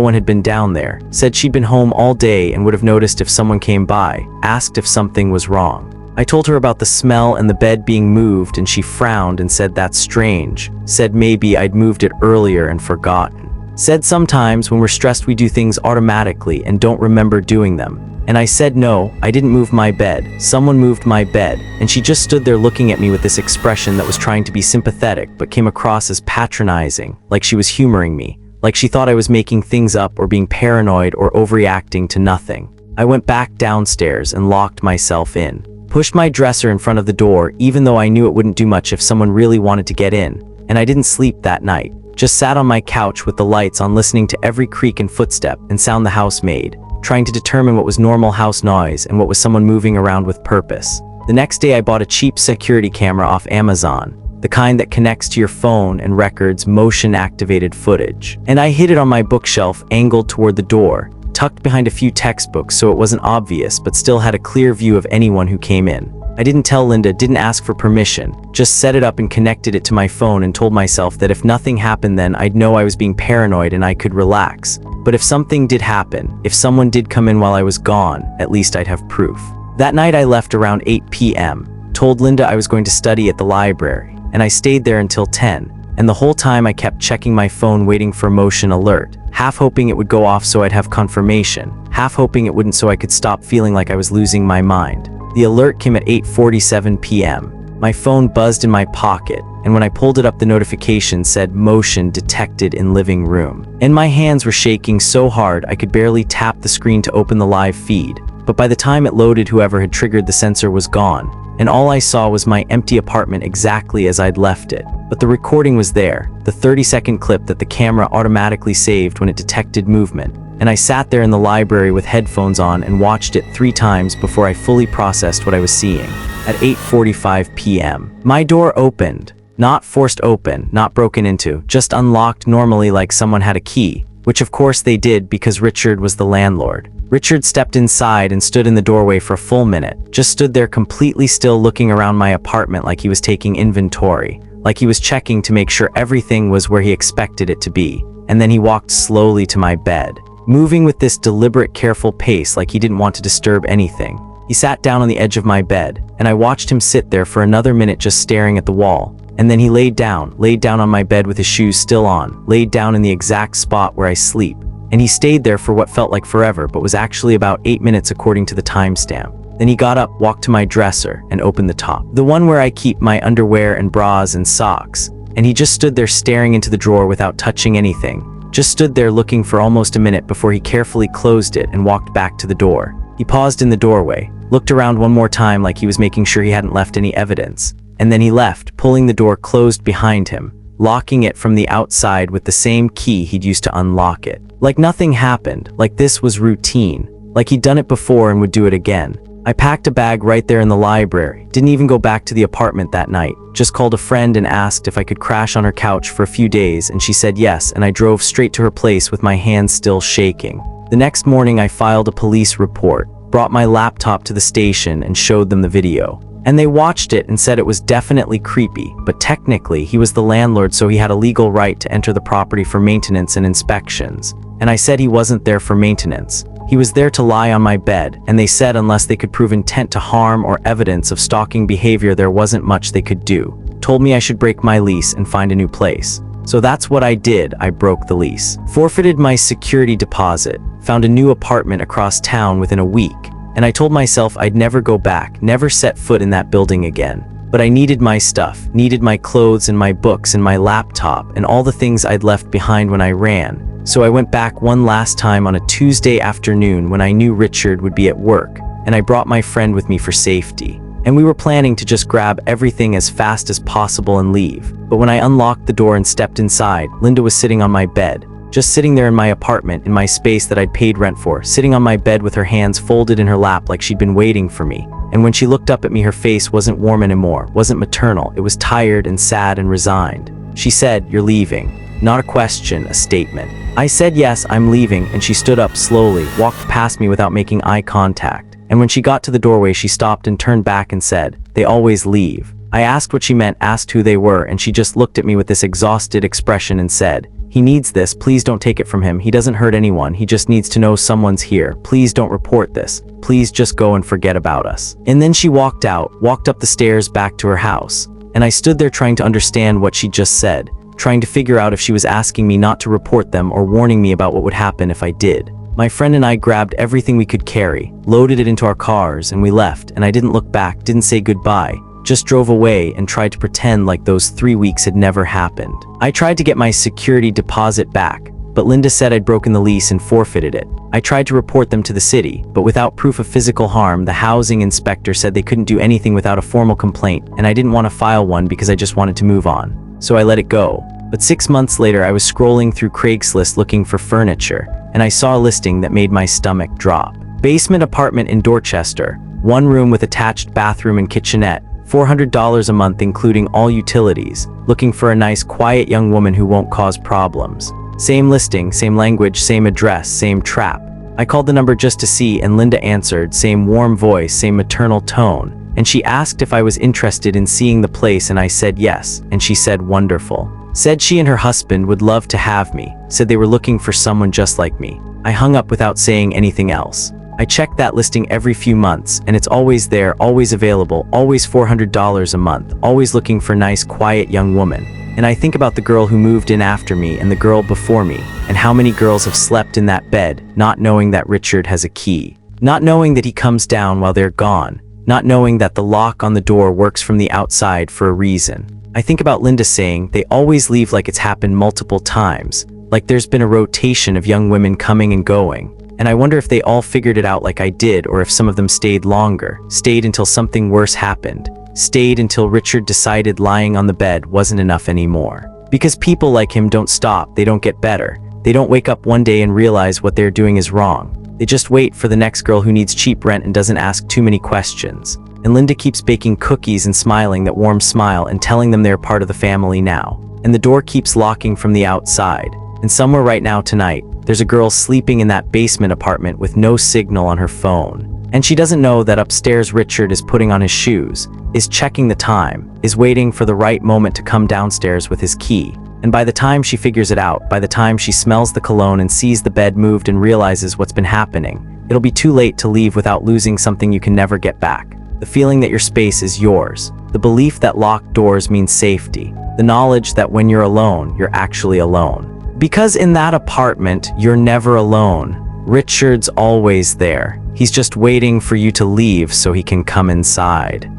one had been down there, said she'd been home all day and would have noticed if someone came by, asked if something was wrong. I told her about the smell and the bed being moved and she frowned and said that's strange, said maybe I'd moved it earlier and forgotten. Said sometimes when we're stressed we do things automatically and don't remember doing them. And I said no, I didn't move my bed, someone moved my bed, and she just stood there looking at me with this expression that was trying to be sympathetic but came across as patronizing, like she was humoring me, like she thought I was making things up or being paranoid or overreacting to nothing. I went back downstairs and locked myself in. Pushed my dresser in front of the door even though I knew it wouldn't do much if someone really wanted to get in, and I didn't sleep that night. Just sat on my couch with the lights on listening to every creak and footstep and sound the house made, trying to determine what was normal house noise and what was someone moving around with purpose. The next day I bought a cheap security camera off Amazon, the kind that connects to your phone and records motion-activated footage. And I hid it on my bookshelf angled toward the door, tucked behind a few textbooks so it wasn't obvious but still had a clear view of anyone who came in. I didn't tell Linda, didn't ask for permission, just set it up and connected it to my phone and told myself that if nothing happened then I'd know I was being paranoid and I could relax. But if something did happen, if someone did come in while I was gone, at least I'd have proof. That night I left around 8 p.m., told Linda I was going to study at the library, and I stayed there until 10. And the whole time I kept checking my phone waiting for a motion alert, half hoping it would go off so I'd have confirmation, half hoping it wouldn't so I could stop feeling like I was losing my mind. The alert came at 8:47 p.m. My phone buzzed in my pocket, and when I pulled it up the notification said motion detected in living room. And my hands were shaking so hard I could barely tap the screen to open the live feed, but by the time it loaded whoever had triggered the sensor was gone, and all I saw was my empty apartment exactly as I'd left it. But the recording was there, the 30-second clip that the camera automatically saved when it detected movement, and I sat there in the library with headphones on and watched it 3 times before I fully processed what I was seeing. At 8:45 p.m., my door opened. Not forced open, not broken into, just unlocked normally like someone had a key, which of course they did because Richard was the landlord. Richard stepped inside and stood in the doorway for a full minute, just stood there completely still looking around my apartment like he was taking inventory, like he was checking to make sure everything was where he expected it to be, and then he walked slowly to my bed, moving with this deliberate, careful pace like he didn't want to disturb anything. He sat down on the edge of my bed, and I watched him sit there for another minute just staring at the wall, and then he laid down on my bed with his shoes still on, laid down in the exact spot where I sleep, and he stayed there for what felt like forever but was actually about 8 minutes according to the timestamp. Then he got up, walked to my dresser, and opened the top, the one where I keep my underwear and bras and socks, and he just stood there staring into the drawer without touching anything. Just stood there looking for almost a minute before he carefully closed it and walked back to the door. He paused in the doorway, looked around one more time like he was making sure he hadn't left any evidence, and then he left, pulling the door closed behind him, locking it from the outside with the same key he'd used to unlock it. Like nothing happened, like this was routine, like he'd done it before and would do it again. I packed a bag right there in the library, didn't even go back to the apartment that night, just called a friend and asked if I could crash on her couch for a few days, and she said yes, and I drove straight to her place with my hands still shaking. The next morning I filed a police report, brought my laptop to the station and showed them the video. And they watched it and said it was definitely creepy, but technically he was the landlord so he had a legal right to enter the property for maintenance and inspections. And I said he wasn't there for maintenance. He was there to lie on my bed, and they said unless they could prove intent to harm or evidence of stalking behavior there wasn't much they could do. Told me I should break my lease and find a new place. So that's what I did. I broke the lease. Forfeited my security deposit, found a new apartment across town within a week, and I told myself I'd never go back, never set foot in that building again. But I needed my stuff, needed my clothes and my books and my laptop and all the things I'd left behind when I ran. So I went back one last time on a Tuesday afternoon when I knew Richard would be at work, and I brought my friend with me for safety. And we were planning to just grab everything as fast as possible and leave. But when I unlocked the door and stepped inside, Linda was sitting on my bed, just sitting there in my apartment, in my space that I'd paid rent for, sitting on my bed with her hands folded in her lap like she'd been waiting for me. And when she looked up at me, her face wasn't warm anymore, wasn't maternal, it was tired and sad and resigned. She said, "You're leaving." Not a question, a statement. I said yes, I'm leaving, and she stood up slowly, walked past me without making eye contact. And when she got to the doorway, she stopped and turned back and said, "They always leave." I asked what she meant, asked who they were, and she just looked at me with this exhausted expression and said, "He needs this, please don't take it from him, he doesn't hurt anyone, he just needs to know someone's here, please don't report this, please just go and forget about us." And then she walked out, walked up the stairs back to her house, and I stood there trying to understand what she just said. trying to figure out if she was asking me not to report them or warning me about what would happen if I did. My friend and I grabbed everything we could carry, loaded it into our cars, and we left, and I didn't look back, didn't say goodbye, just drove away and tried to pretend like those 3 weeks had never happened. I tried to get my security deposit back, but Linda said I'd broken the lease and forfeited it. I tried to report them to the city, but without proof of physical harm, the housing inspector said they couldn't do anything without a formal complaint, and I didn't want to file one because I just wanted to move on. So I let it go. But 6 months later, I was scrolling through Craigslist looking for furniture, and I saw a listing that made my stomach drop. Basement apartment in Dorchester, 1 room with attached bathroom and kitchenette, $400 a month including all utilities, looking for a nice quiet young woman who won't cause problems. Same listing, same language, same address, same trap. I called the number just to see, and Linda answered, same warm voice, same maternal tone, and she asked if I was interested in seeing the place, and I said yes, and she said wonderful. Said she and her husband would love to have me, said they were looking for someone just like me. I hung up without saying anything else. I checked that listing every few months, and it's always there, always available, always $400 a month, always looking for nice, quiet young woman. And I think about the girl who moved in after me and the girl before me, and how many girls have slept in that bed, not knowing that Richard has a key, not knowing that he comes down while they're gone, not knowing that the lock on the door works from the outside for a reason. I think about Linda saying they always leave like it's happened multiple times, like there's been a rotation of young women coming and going. And I wonder if they all figured it out like I did, or if some of them stayed longer, stayed until something worse happened, stayed until Richard decided lying on the bed wasn't enough anymore. Because people like him don't stop, they don't get better. They don't wake up one day and realize what they're doing is wrong. They just wait for the next girl who needs cheap rent and doesn't ask too many questions. And Linda keeps baking cookies and smiling that warm smile and telling them they're part of the family now. And the door keeps locking from the outside. And somewhere right now tonight, there's a girl sleeping in that basement apartment with no signal on her phone. And she doesn't know that upstairs Richard is putting on his shoes, is checking the time, is waiting for the right moment to come downstairs with his key. And by the time she figures it out, by the time she smells the cologne and sees the bed moved and realizes what's been happening, it'll be too late to leave without losing something you can never get back. The feeling that your space is yours. The belief that locked doors means safety. The knowledge that when you're alone, you're actually alone. Because in that apartment, you're never alone. Richard's always there. He's just waiting for you to leave so he can come inside.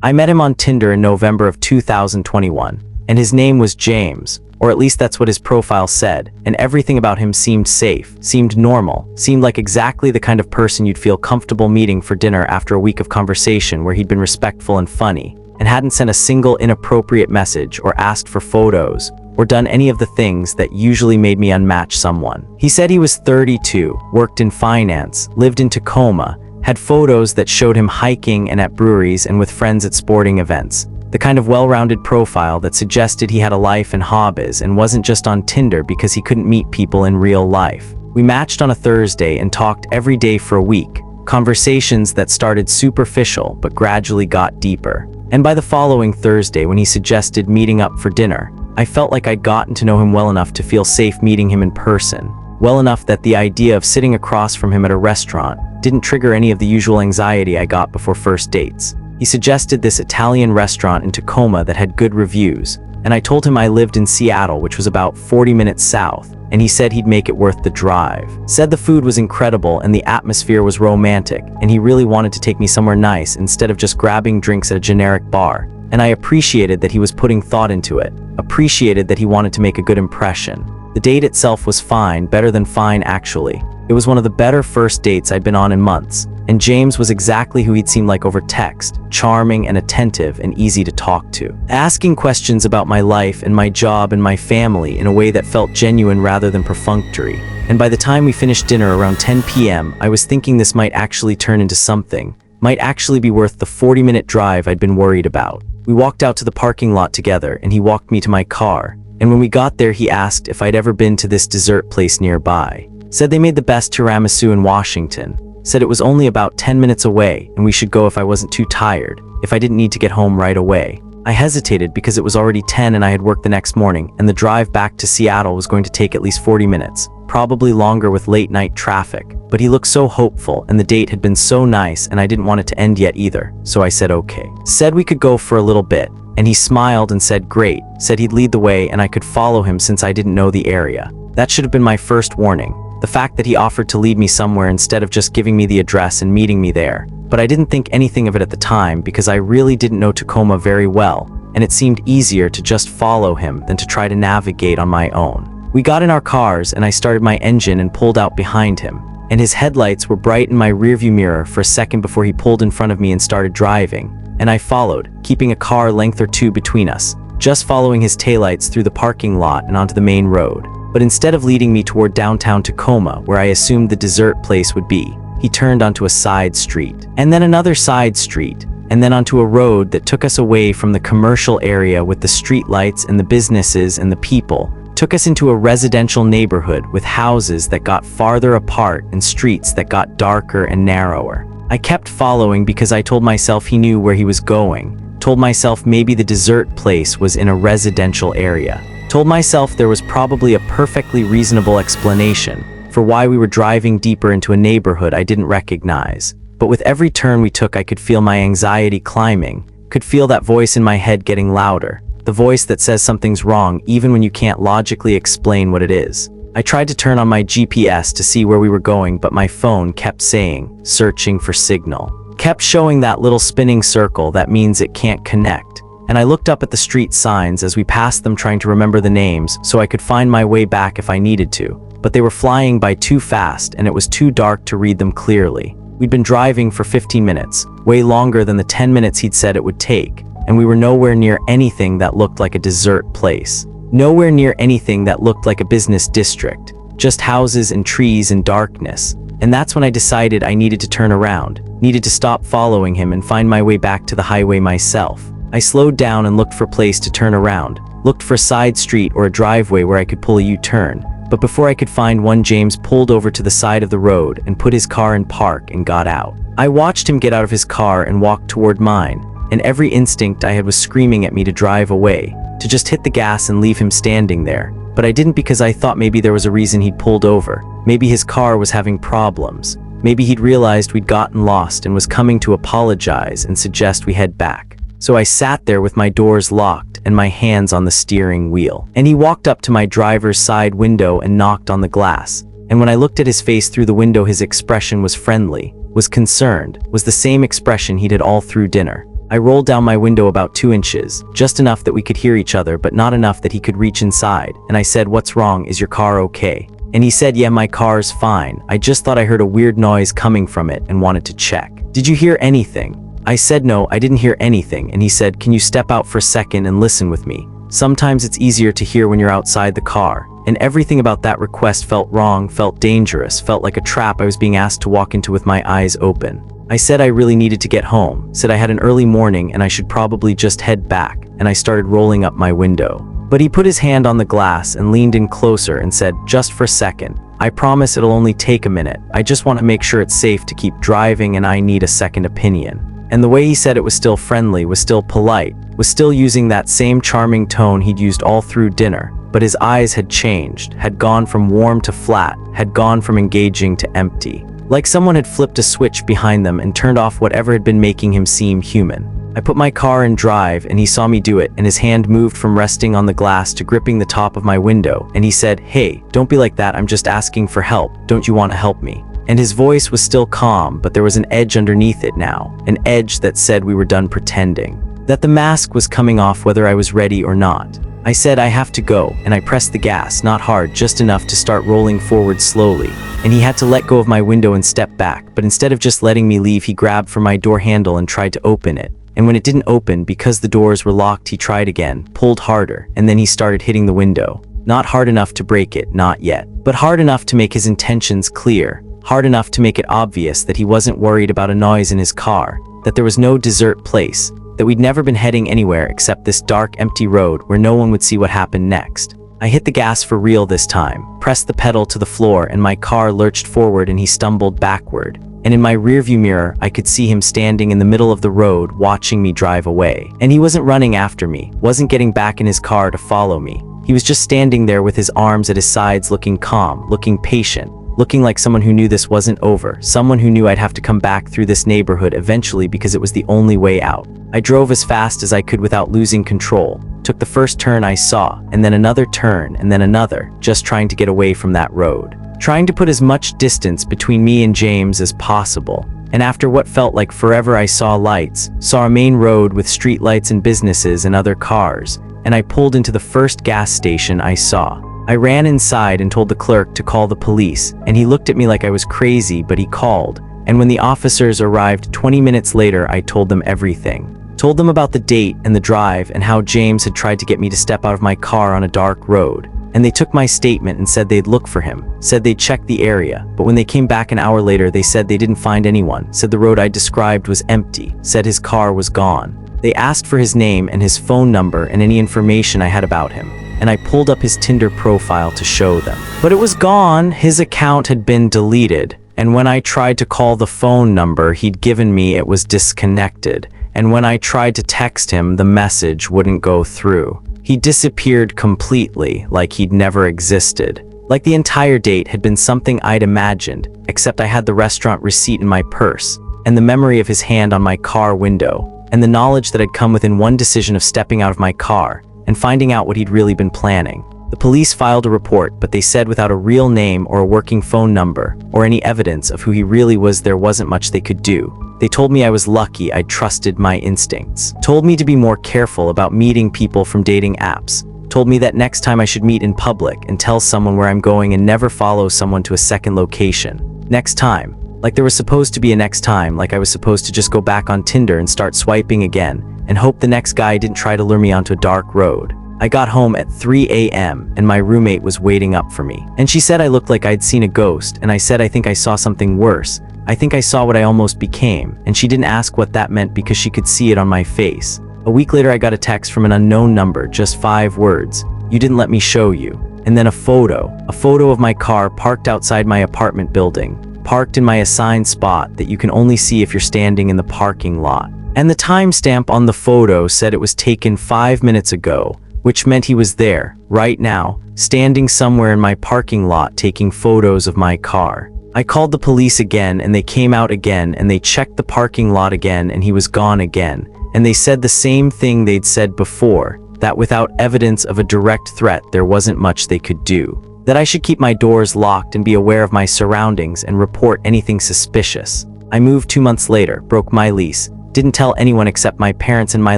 I met him on Tinder in November of 2021, and his name was James, or at least that's what his profile said, and everything about him seemed safe, seemed normal, seemed like exactly the kind of person you'd feel comfortable meeting for dinner after a week of conversation where he'd been respectful and funny, and hadn't sent a single inappropriate message or asked for photos, or done any of the things that usually made me unmatch someone. He said he was 32, worked in finance, lived in Tacoma, had photos that showed him hiking and at breweries and with friends at sporting events. The kind of well-rounded profile that suggested he had a life and hobbies and wasn't just on Tinder because he couldn't meet people in real life. We matched on a Thursday and talked every day for a week, conversations that started superficial but gradually got deeper. And by the following Thursday, when he suggested meeting up for dinner, I felt like I'd gotten to know him well enough to feel safe meeting him in person, well enough that the idea of sitting across from him at a restaurant didn't trigger any of the usual anxiety I got before first dates. He suggested this Italian restaurant in Tacoma that had good reviews, and I told him I lived in Seattle, which was about 40 minutes south, and he said he'd make it worth the drive. Said the food was incredible and the atmosphere was romantic, and he really wanted to take me somewhere nice instead of just grabbing drinks at a generic bar. And I appreciated that he was putting thought into it, appreciated that he wanted to make a good impression. The date itself was fine, better than fine actually. It was one of the better first dates I'd been on in months, and James was exactly who he'd seemed like over text, charming and attentive and easy to talk to. Asking questions about my life and my job and my family in a way that felt genuine rather than perfunctory. And by the time we finished dinner around 10 p.m., I was thinking this might actually turn into something, might actually be worth the 40-minute drive I'd been worried about. We walked out to the parking lot together and he walked me to my car, and when we got there he asked if I'd ever been to this dessert place nearby. Said they made the best tiramisu in Washington. Said it was only about 10 minutes away and we should go if I wasn't too tired, if I didn't need to get home right away. I hesitated because it was already 10 and I had work the next morning, and the drive back to Seattle was going to take at least 40 minutes, probably longer with late night traffic. But he looked so hopeful, and the date had been so nice, and I didn't want it to end yet either, so I said okay. Said we could go for a little bit, and he smiled and said great, said he'd lead the way and I could follow him since I didn't know the area. That should have been my first warning. The fact that he offered to lead me somewhere instead of just giving me the address and meeting me there. But I didn't think anything of it at the time because I really didn't know Tacoma very well, and it seemed easier to just follow him than to try to navigate on my own. We got in our cars and I started my engine and pulled out behind him, and his headlights were bright in my rearview mirror for a second before he pulled in front of me and started driving, and I followed, keeping a car length or two between us, just following his taillights through the parking lot and onto the main road. But instead of leading me toward downtown Tacoma, where I assumed the dessert place would be, he turned onto a side street, and then another side street, and then onto a road that took us away from the commercial area with the street lights and the businesses and the people, took us into a residential neighborhood with houses that got farther apart and streets that got darker and narrower. I kept following because I told myself he knew where he was going, told myself maybe the dessert place was in a residential area, told myself there was probably a perfectly reasonable explanation for why we were driving deeper into a neighborhood I didn't recognize. But with every turn we took, I could feel my anxiety climbing, could feel that voice in my head getting louder, the voice that says something's wrong even when you can't logically explain what it is. I tried to turn on my GPS to see where we were going, but my phone kept saying, searching for signal. Kept showing that little spinning circle that means it can't connect. And I looked up at the street signs as we passed them, trying to remember the names so I could find my way back if I needed to. But they were flying by too fast and it was too dark to read them clearly. We'd been driving for 15 minutes, way longer than the 10 minutes he'd said it would take, and we were nowhere near anything that looked like a dessert place. Nowhere near anything that looked like a business district. Just houses and trees and darkness. And that's when I decided I needed to turn around, needed to stop following him and find my way back to the highway myself. I slowed down and looked for a place to turn around, looked for a side street or a driveway where I could pull a U-turn. But before I could find one, James pulled over to the side of the road and put his car in park and got out. I watched him get out of his car and walk toward mine, and every instinct I had was screaming at me to drive away, to just hit the gas and leave him standing there. But I didn't because I thought maybe there was a reason he'd pulled over. Maybe his car was having problems. Maybe he'd realized we'd gotten lost and was coming to apologize and suggest we head back. So I sat there with my doors locked and my hands on the steering wheel. And he walked up to my driver's side window and knocked on the glass. And when I looked at his face through the window, his expression was friendly, was concerned, was the same expression he'd had all through dinner. I rolled down my window about 2 inches, just enough that we could hear each other, but not enough that he could reach inside. And I said, "What's wrong? Is your car okay?" And he said, "Yeah, my car's fine. I just thought I heard a weird noise coming from it and wanted to check." "Did you hear anything?" I said, "No, I didn't hear anything." And he said, "Can you step out for a second and listen with me? Sometimes it's easier to hear when you're outside the car." And everything about that request felt wrong, felt dangerous, felt like a trap I was being asked to walk into with my eyes open. I said I really needed to get home, said I had an early morning and I should probably just head back, and I started rolling up my window. But he put his hand on the glass and leaned in closer and said, "Just for a second. I promise it'll only take a minute. I just want to make sure it's safe to keep driving and I need a second opinion." And the way he said it was still friendly, was still polite, was still using that same charming tone he'd used all through dinner. But his eyes had changed, had gone from warm to flat, had gone from engaging to empty. Like someone had flipped a switch behind them and turned off whatever had been making him seem human. I put my car in drive and he saw me do it, and his hand moved from resting on the glass to gripping the top of my window, and he said, "Hey, don't be like that, I'm just asking for help. Don't you want to help me?" And his voice was still calm, but there was an edge underneath it now, an edge that said we were done pretending, that the mask was coming off whether I was ready or not. I said, "I have to go," and I pressed the gas, not hard, just enough to start rolling forward slowly. And he had to let go of my window and step back, but instead of just letting me leave, he grabbed for my door handle and tried to open it. And when it didn't open because the doors were locked, he tried again, pulled harder, and then he started hitting the window. Not hard enough to break it, not yet, but hard enough to make his intentions clear, hard enough to make it obvious that he wasn't worried about a noise in his car, that there was no dessert place, that we'd never been heading anywhere except this dark, empty road where no one would see what happened next. I hit the gas for real this time, pressed the pedal to the floor, and my car lurched forward and he stumbled backward. and in my rearview mirror, I could see him standing in the middle of the road watching me drive away. And he wasn't running after me, wasn't getting back in his car to follow me. He was just standing there with his arms at his sides, looking calm, looking patient, looking like someone who knew this wasn't over, someone who knew I'd have to come back through this neighborhood eventually because it was the only way out. I drove as fast as I could without losing control, took the first turn I saw, and then another turn, and then another, just trying to get away from that road. Trying to put as much distance between me and James as possible. And after what felt like forever, I saw lights, saw a main road with street lights and businesses and other cars, and I pulled into the first gas station I saw. I ran inside and told the clerk to call the police, and he looked at me like I was crazy, but he called. And when the officers arrived 20 minutes later, I told them everything. Told them about the date and the drive and how James had tried to get me to step out of my car on a dark road. And they took my statement and said they'd look for him, said they'd check the area, but when they came back an hour later, they said they didn't find anyone, said the road I described was empty, said his car was gone. They asked for his name and his phone number and any information I had about him, and I pulled up his Tinder profile to show them. But it was gone, his account had been deleted, and when I tried to call the phone number he'd given me, it was disconnected, and when I tried to text him, the message wouldn't go through. He disappeared completely, like he'd never existed. Like the entire date had been something I'd imagined, except I had the restaurant receipt in my purse, and the memory of his hand on my car window, and the knowledge that I'd come within one decision of stepping out of my car and finding out what he'd really been planning. The police filed a report, but they said without a real name or a working phone number or any evidence of who he really was, there wasn't much they could do. They told me I was lucky I'd trusted my instincts. Told me to be more careful about meeting people from dating apps. Told me that next time I should meet in public and tell someone where I'm going and never follow someone to a second location. Next time. Like there was supposed to be a next time, like I was supposed to just go back on Tinder and start swiping again and hope the next guy didn't try to lure me onto a dark road. I got home at 3 a.m. and my roommate was waiting up for me. And she said I looked like I'd seen a ghost, and I said I think I saw something worse. I think I saw what I almost became, and she didn't ask what that meant because she could see it on my face. A week later I got a text from an unknown number, just 5 words. "You didn't let me show you." And then a photo of my car parked outside my apartment building, parked in my assigned spot that you can only see if you're standing in the parking lot. And the timestamp on the photo said it was taken 5 minutes ago, which meant he was there, right now, standing somewhere in my parking lot taking photos of my car. I called the police again, and they came out again, and they checked the parking lot again, and he was gone again. And they said the same thing they'd said before, that without evidence of a direct threat, there wasn't much they could do. That I should keep my doors locked and be aware of my surroundings and report anything suspicious. I moved 2 months later, broke my lease, didn't tell anyone except my parents and my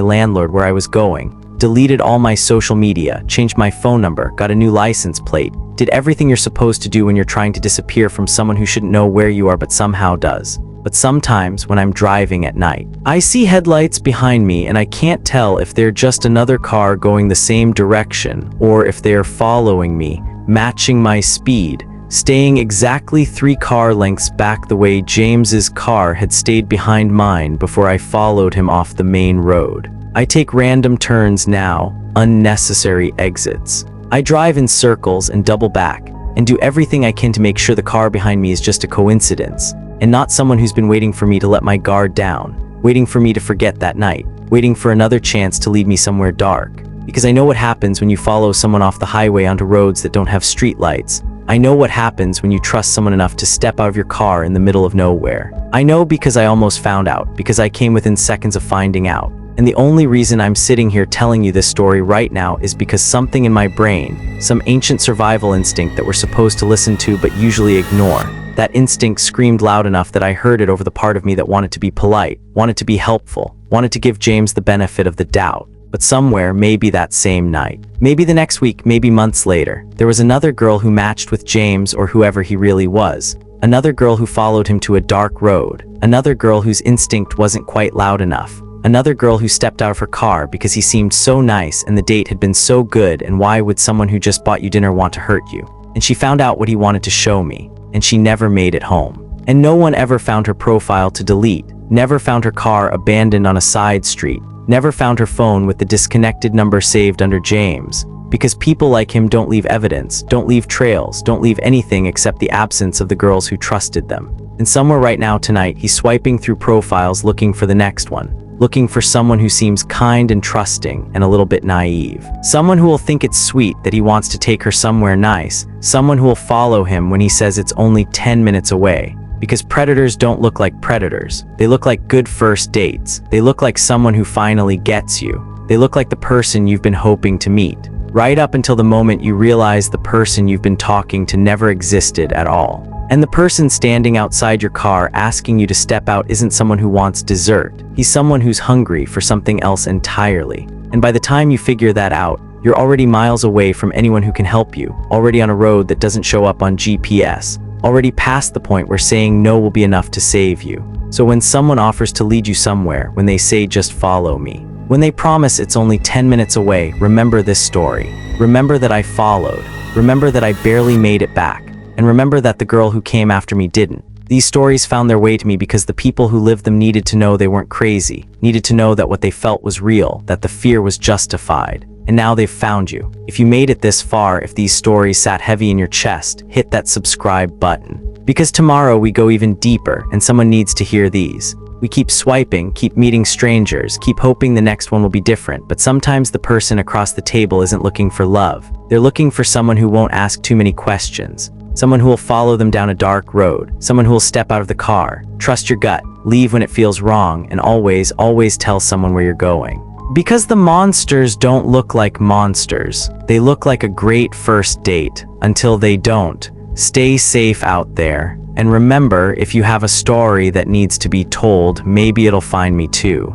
landlord where I was going, deleted all my social media, changed my phone number, got a new license plate, did everything you're supposed to do when you're trying to disappear from someone who shouldn't know where you are but somehow does. But sometimes, when I'm driving at night, I see headlights behind me and I can't tell if they're just another car going the same direction or if they're following me, matching my speed, staying exactly 3 car lengths back the way James's car had stayed behind mine before I followed him off the main road. I take random turns now, unnecessary exits. I drive in circles and double back, and do everything I can to make sure the car behind me is just a coincidence, and not someone who's been waiting for me to let my guard down, waiting for me to forget that night, waiting for another chance to lead me somewhere dark. Because I know what happens when you follow someone off the highway onto roads that don't have street lights. I know what happens when you trust someone enough to step out of your car in the middle of nowhere. I know because I almost found out, because I came within seconds of finding out. And the only reason I'm sitting here telling you this story right now is because something in my brain, some ancient survival instinct that we're supposed to listen to but usually ignore, that instinct screamed loud enough that I heard it over the part of me that wanted to be polite, wanted to be helpful, wanted to give James the benefit of the doubt. But somewhere, maybe that same night, maybe the next week, maybe months later, there was another girl who matched with James or whoever he really was. Another girl who followed him to a dark road. Another girl whose instinct wasn't quite loud enough. Another girl who stepped out of her car because he seemed so nice and the date had been so good, and why would someone who just bought you dinner want to hurt you? And she found out what he wanted to show me, and she never made it home. And no one ever found her profile to delete, never found her car abandoned on a side street, never found her phone with the disconnected number saved under James. Because people like him don't leave evidence, don't leave trails, don't leave anything except the absence of the girls who trusted them. And somewhere right now tonight, he's swiping through profiles looking for the next one. Looking for someone who seems kind and trusting and a little bit naive. Someone who will think it's sweet that he wants to take her somewhere nice. Someone who will follow him when he says it's only 10 minutes away. Because predators don't look like predators. They look like good first dates. They look like someone who finally gets you. They look like the person you've been hoping to meet. Right up until the moment you realize the person you've been talking to never existed at all. And the person standing outside your car asking you to step out isn't someone who wants dessert. He's someone who's hungry for something else entirely. And by the time you figure that out, you're already miles away from anyone who can help you, already on a road that doesn't show up on GPS, already past the point where saying no will be enough to save you. So when someone offers to lead you somewhere, when they say just follow me, when they promise it's only 10 minutes away, remember this story. Remember that I followed. Remember that I barely made it back. And remember that the girl who came after me didn't. These stories found their way to me because the people who lived them needed to know they weren't crazy, needed to know that what they felt was real, that the fear was justified. And now they've found you. If you made it this far, if these stories sat heavy in your chest, hit that subscribe button. Because tomorrow we go even deeper, and someone needs to hear these. We keep swiping, keep meeting strangers, keep hoping the next one will be different, but sometimes the person across the table isn't looking for love. They're looking for someone who won't ask too many questions. Someone who will follow them down a dark road. Someone who will step out of the car. Trust your gut, leave when it feels wrong, and always, always tell someone where you're going. Because the monsters don't look like monsters. They look like a great first date, until they don't. Stay safe out there. And remember, if you have a story that needs to be told, maybe it'll find me too.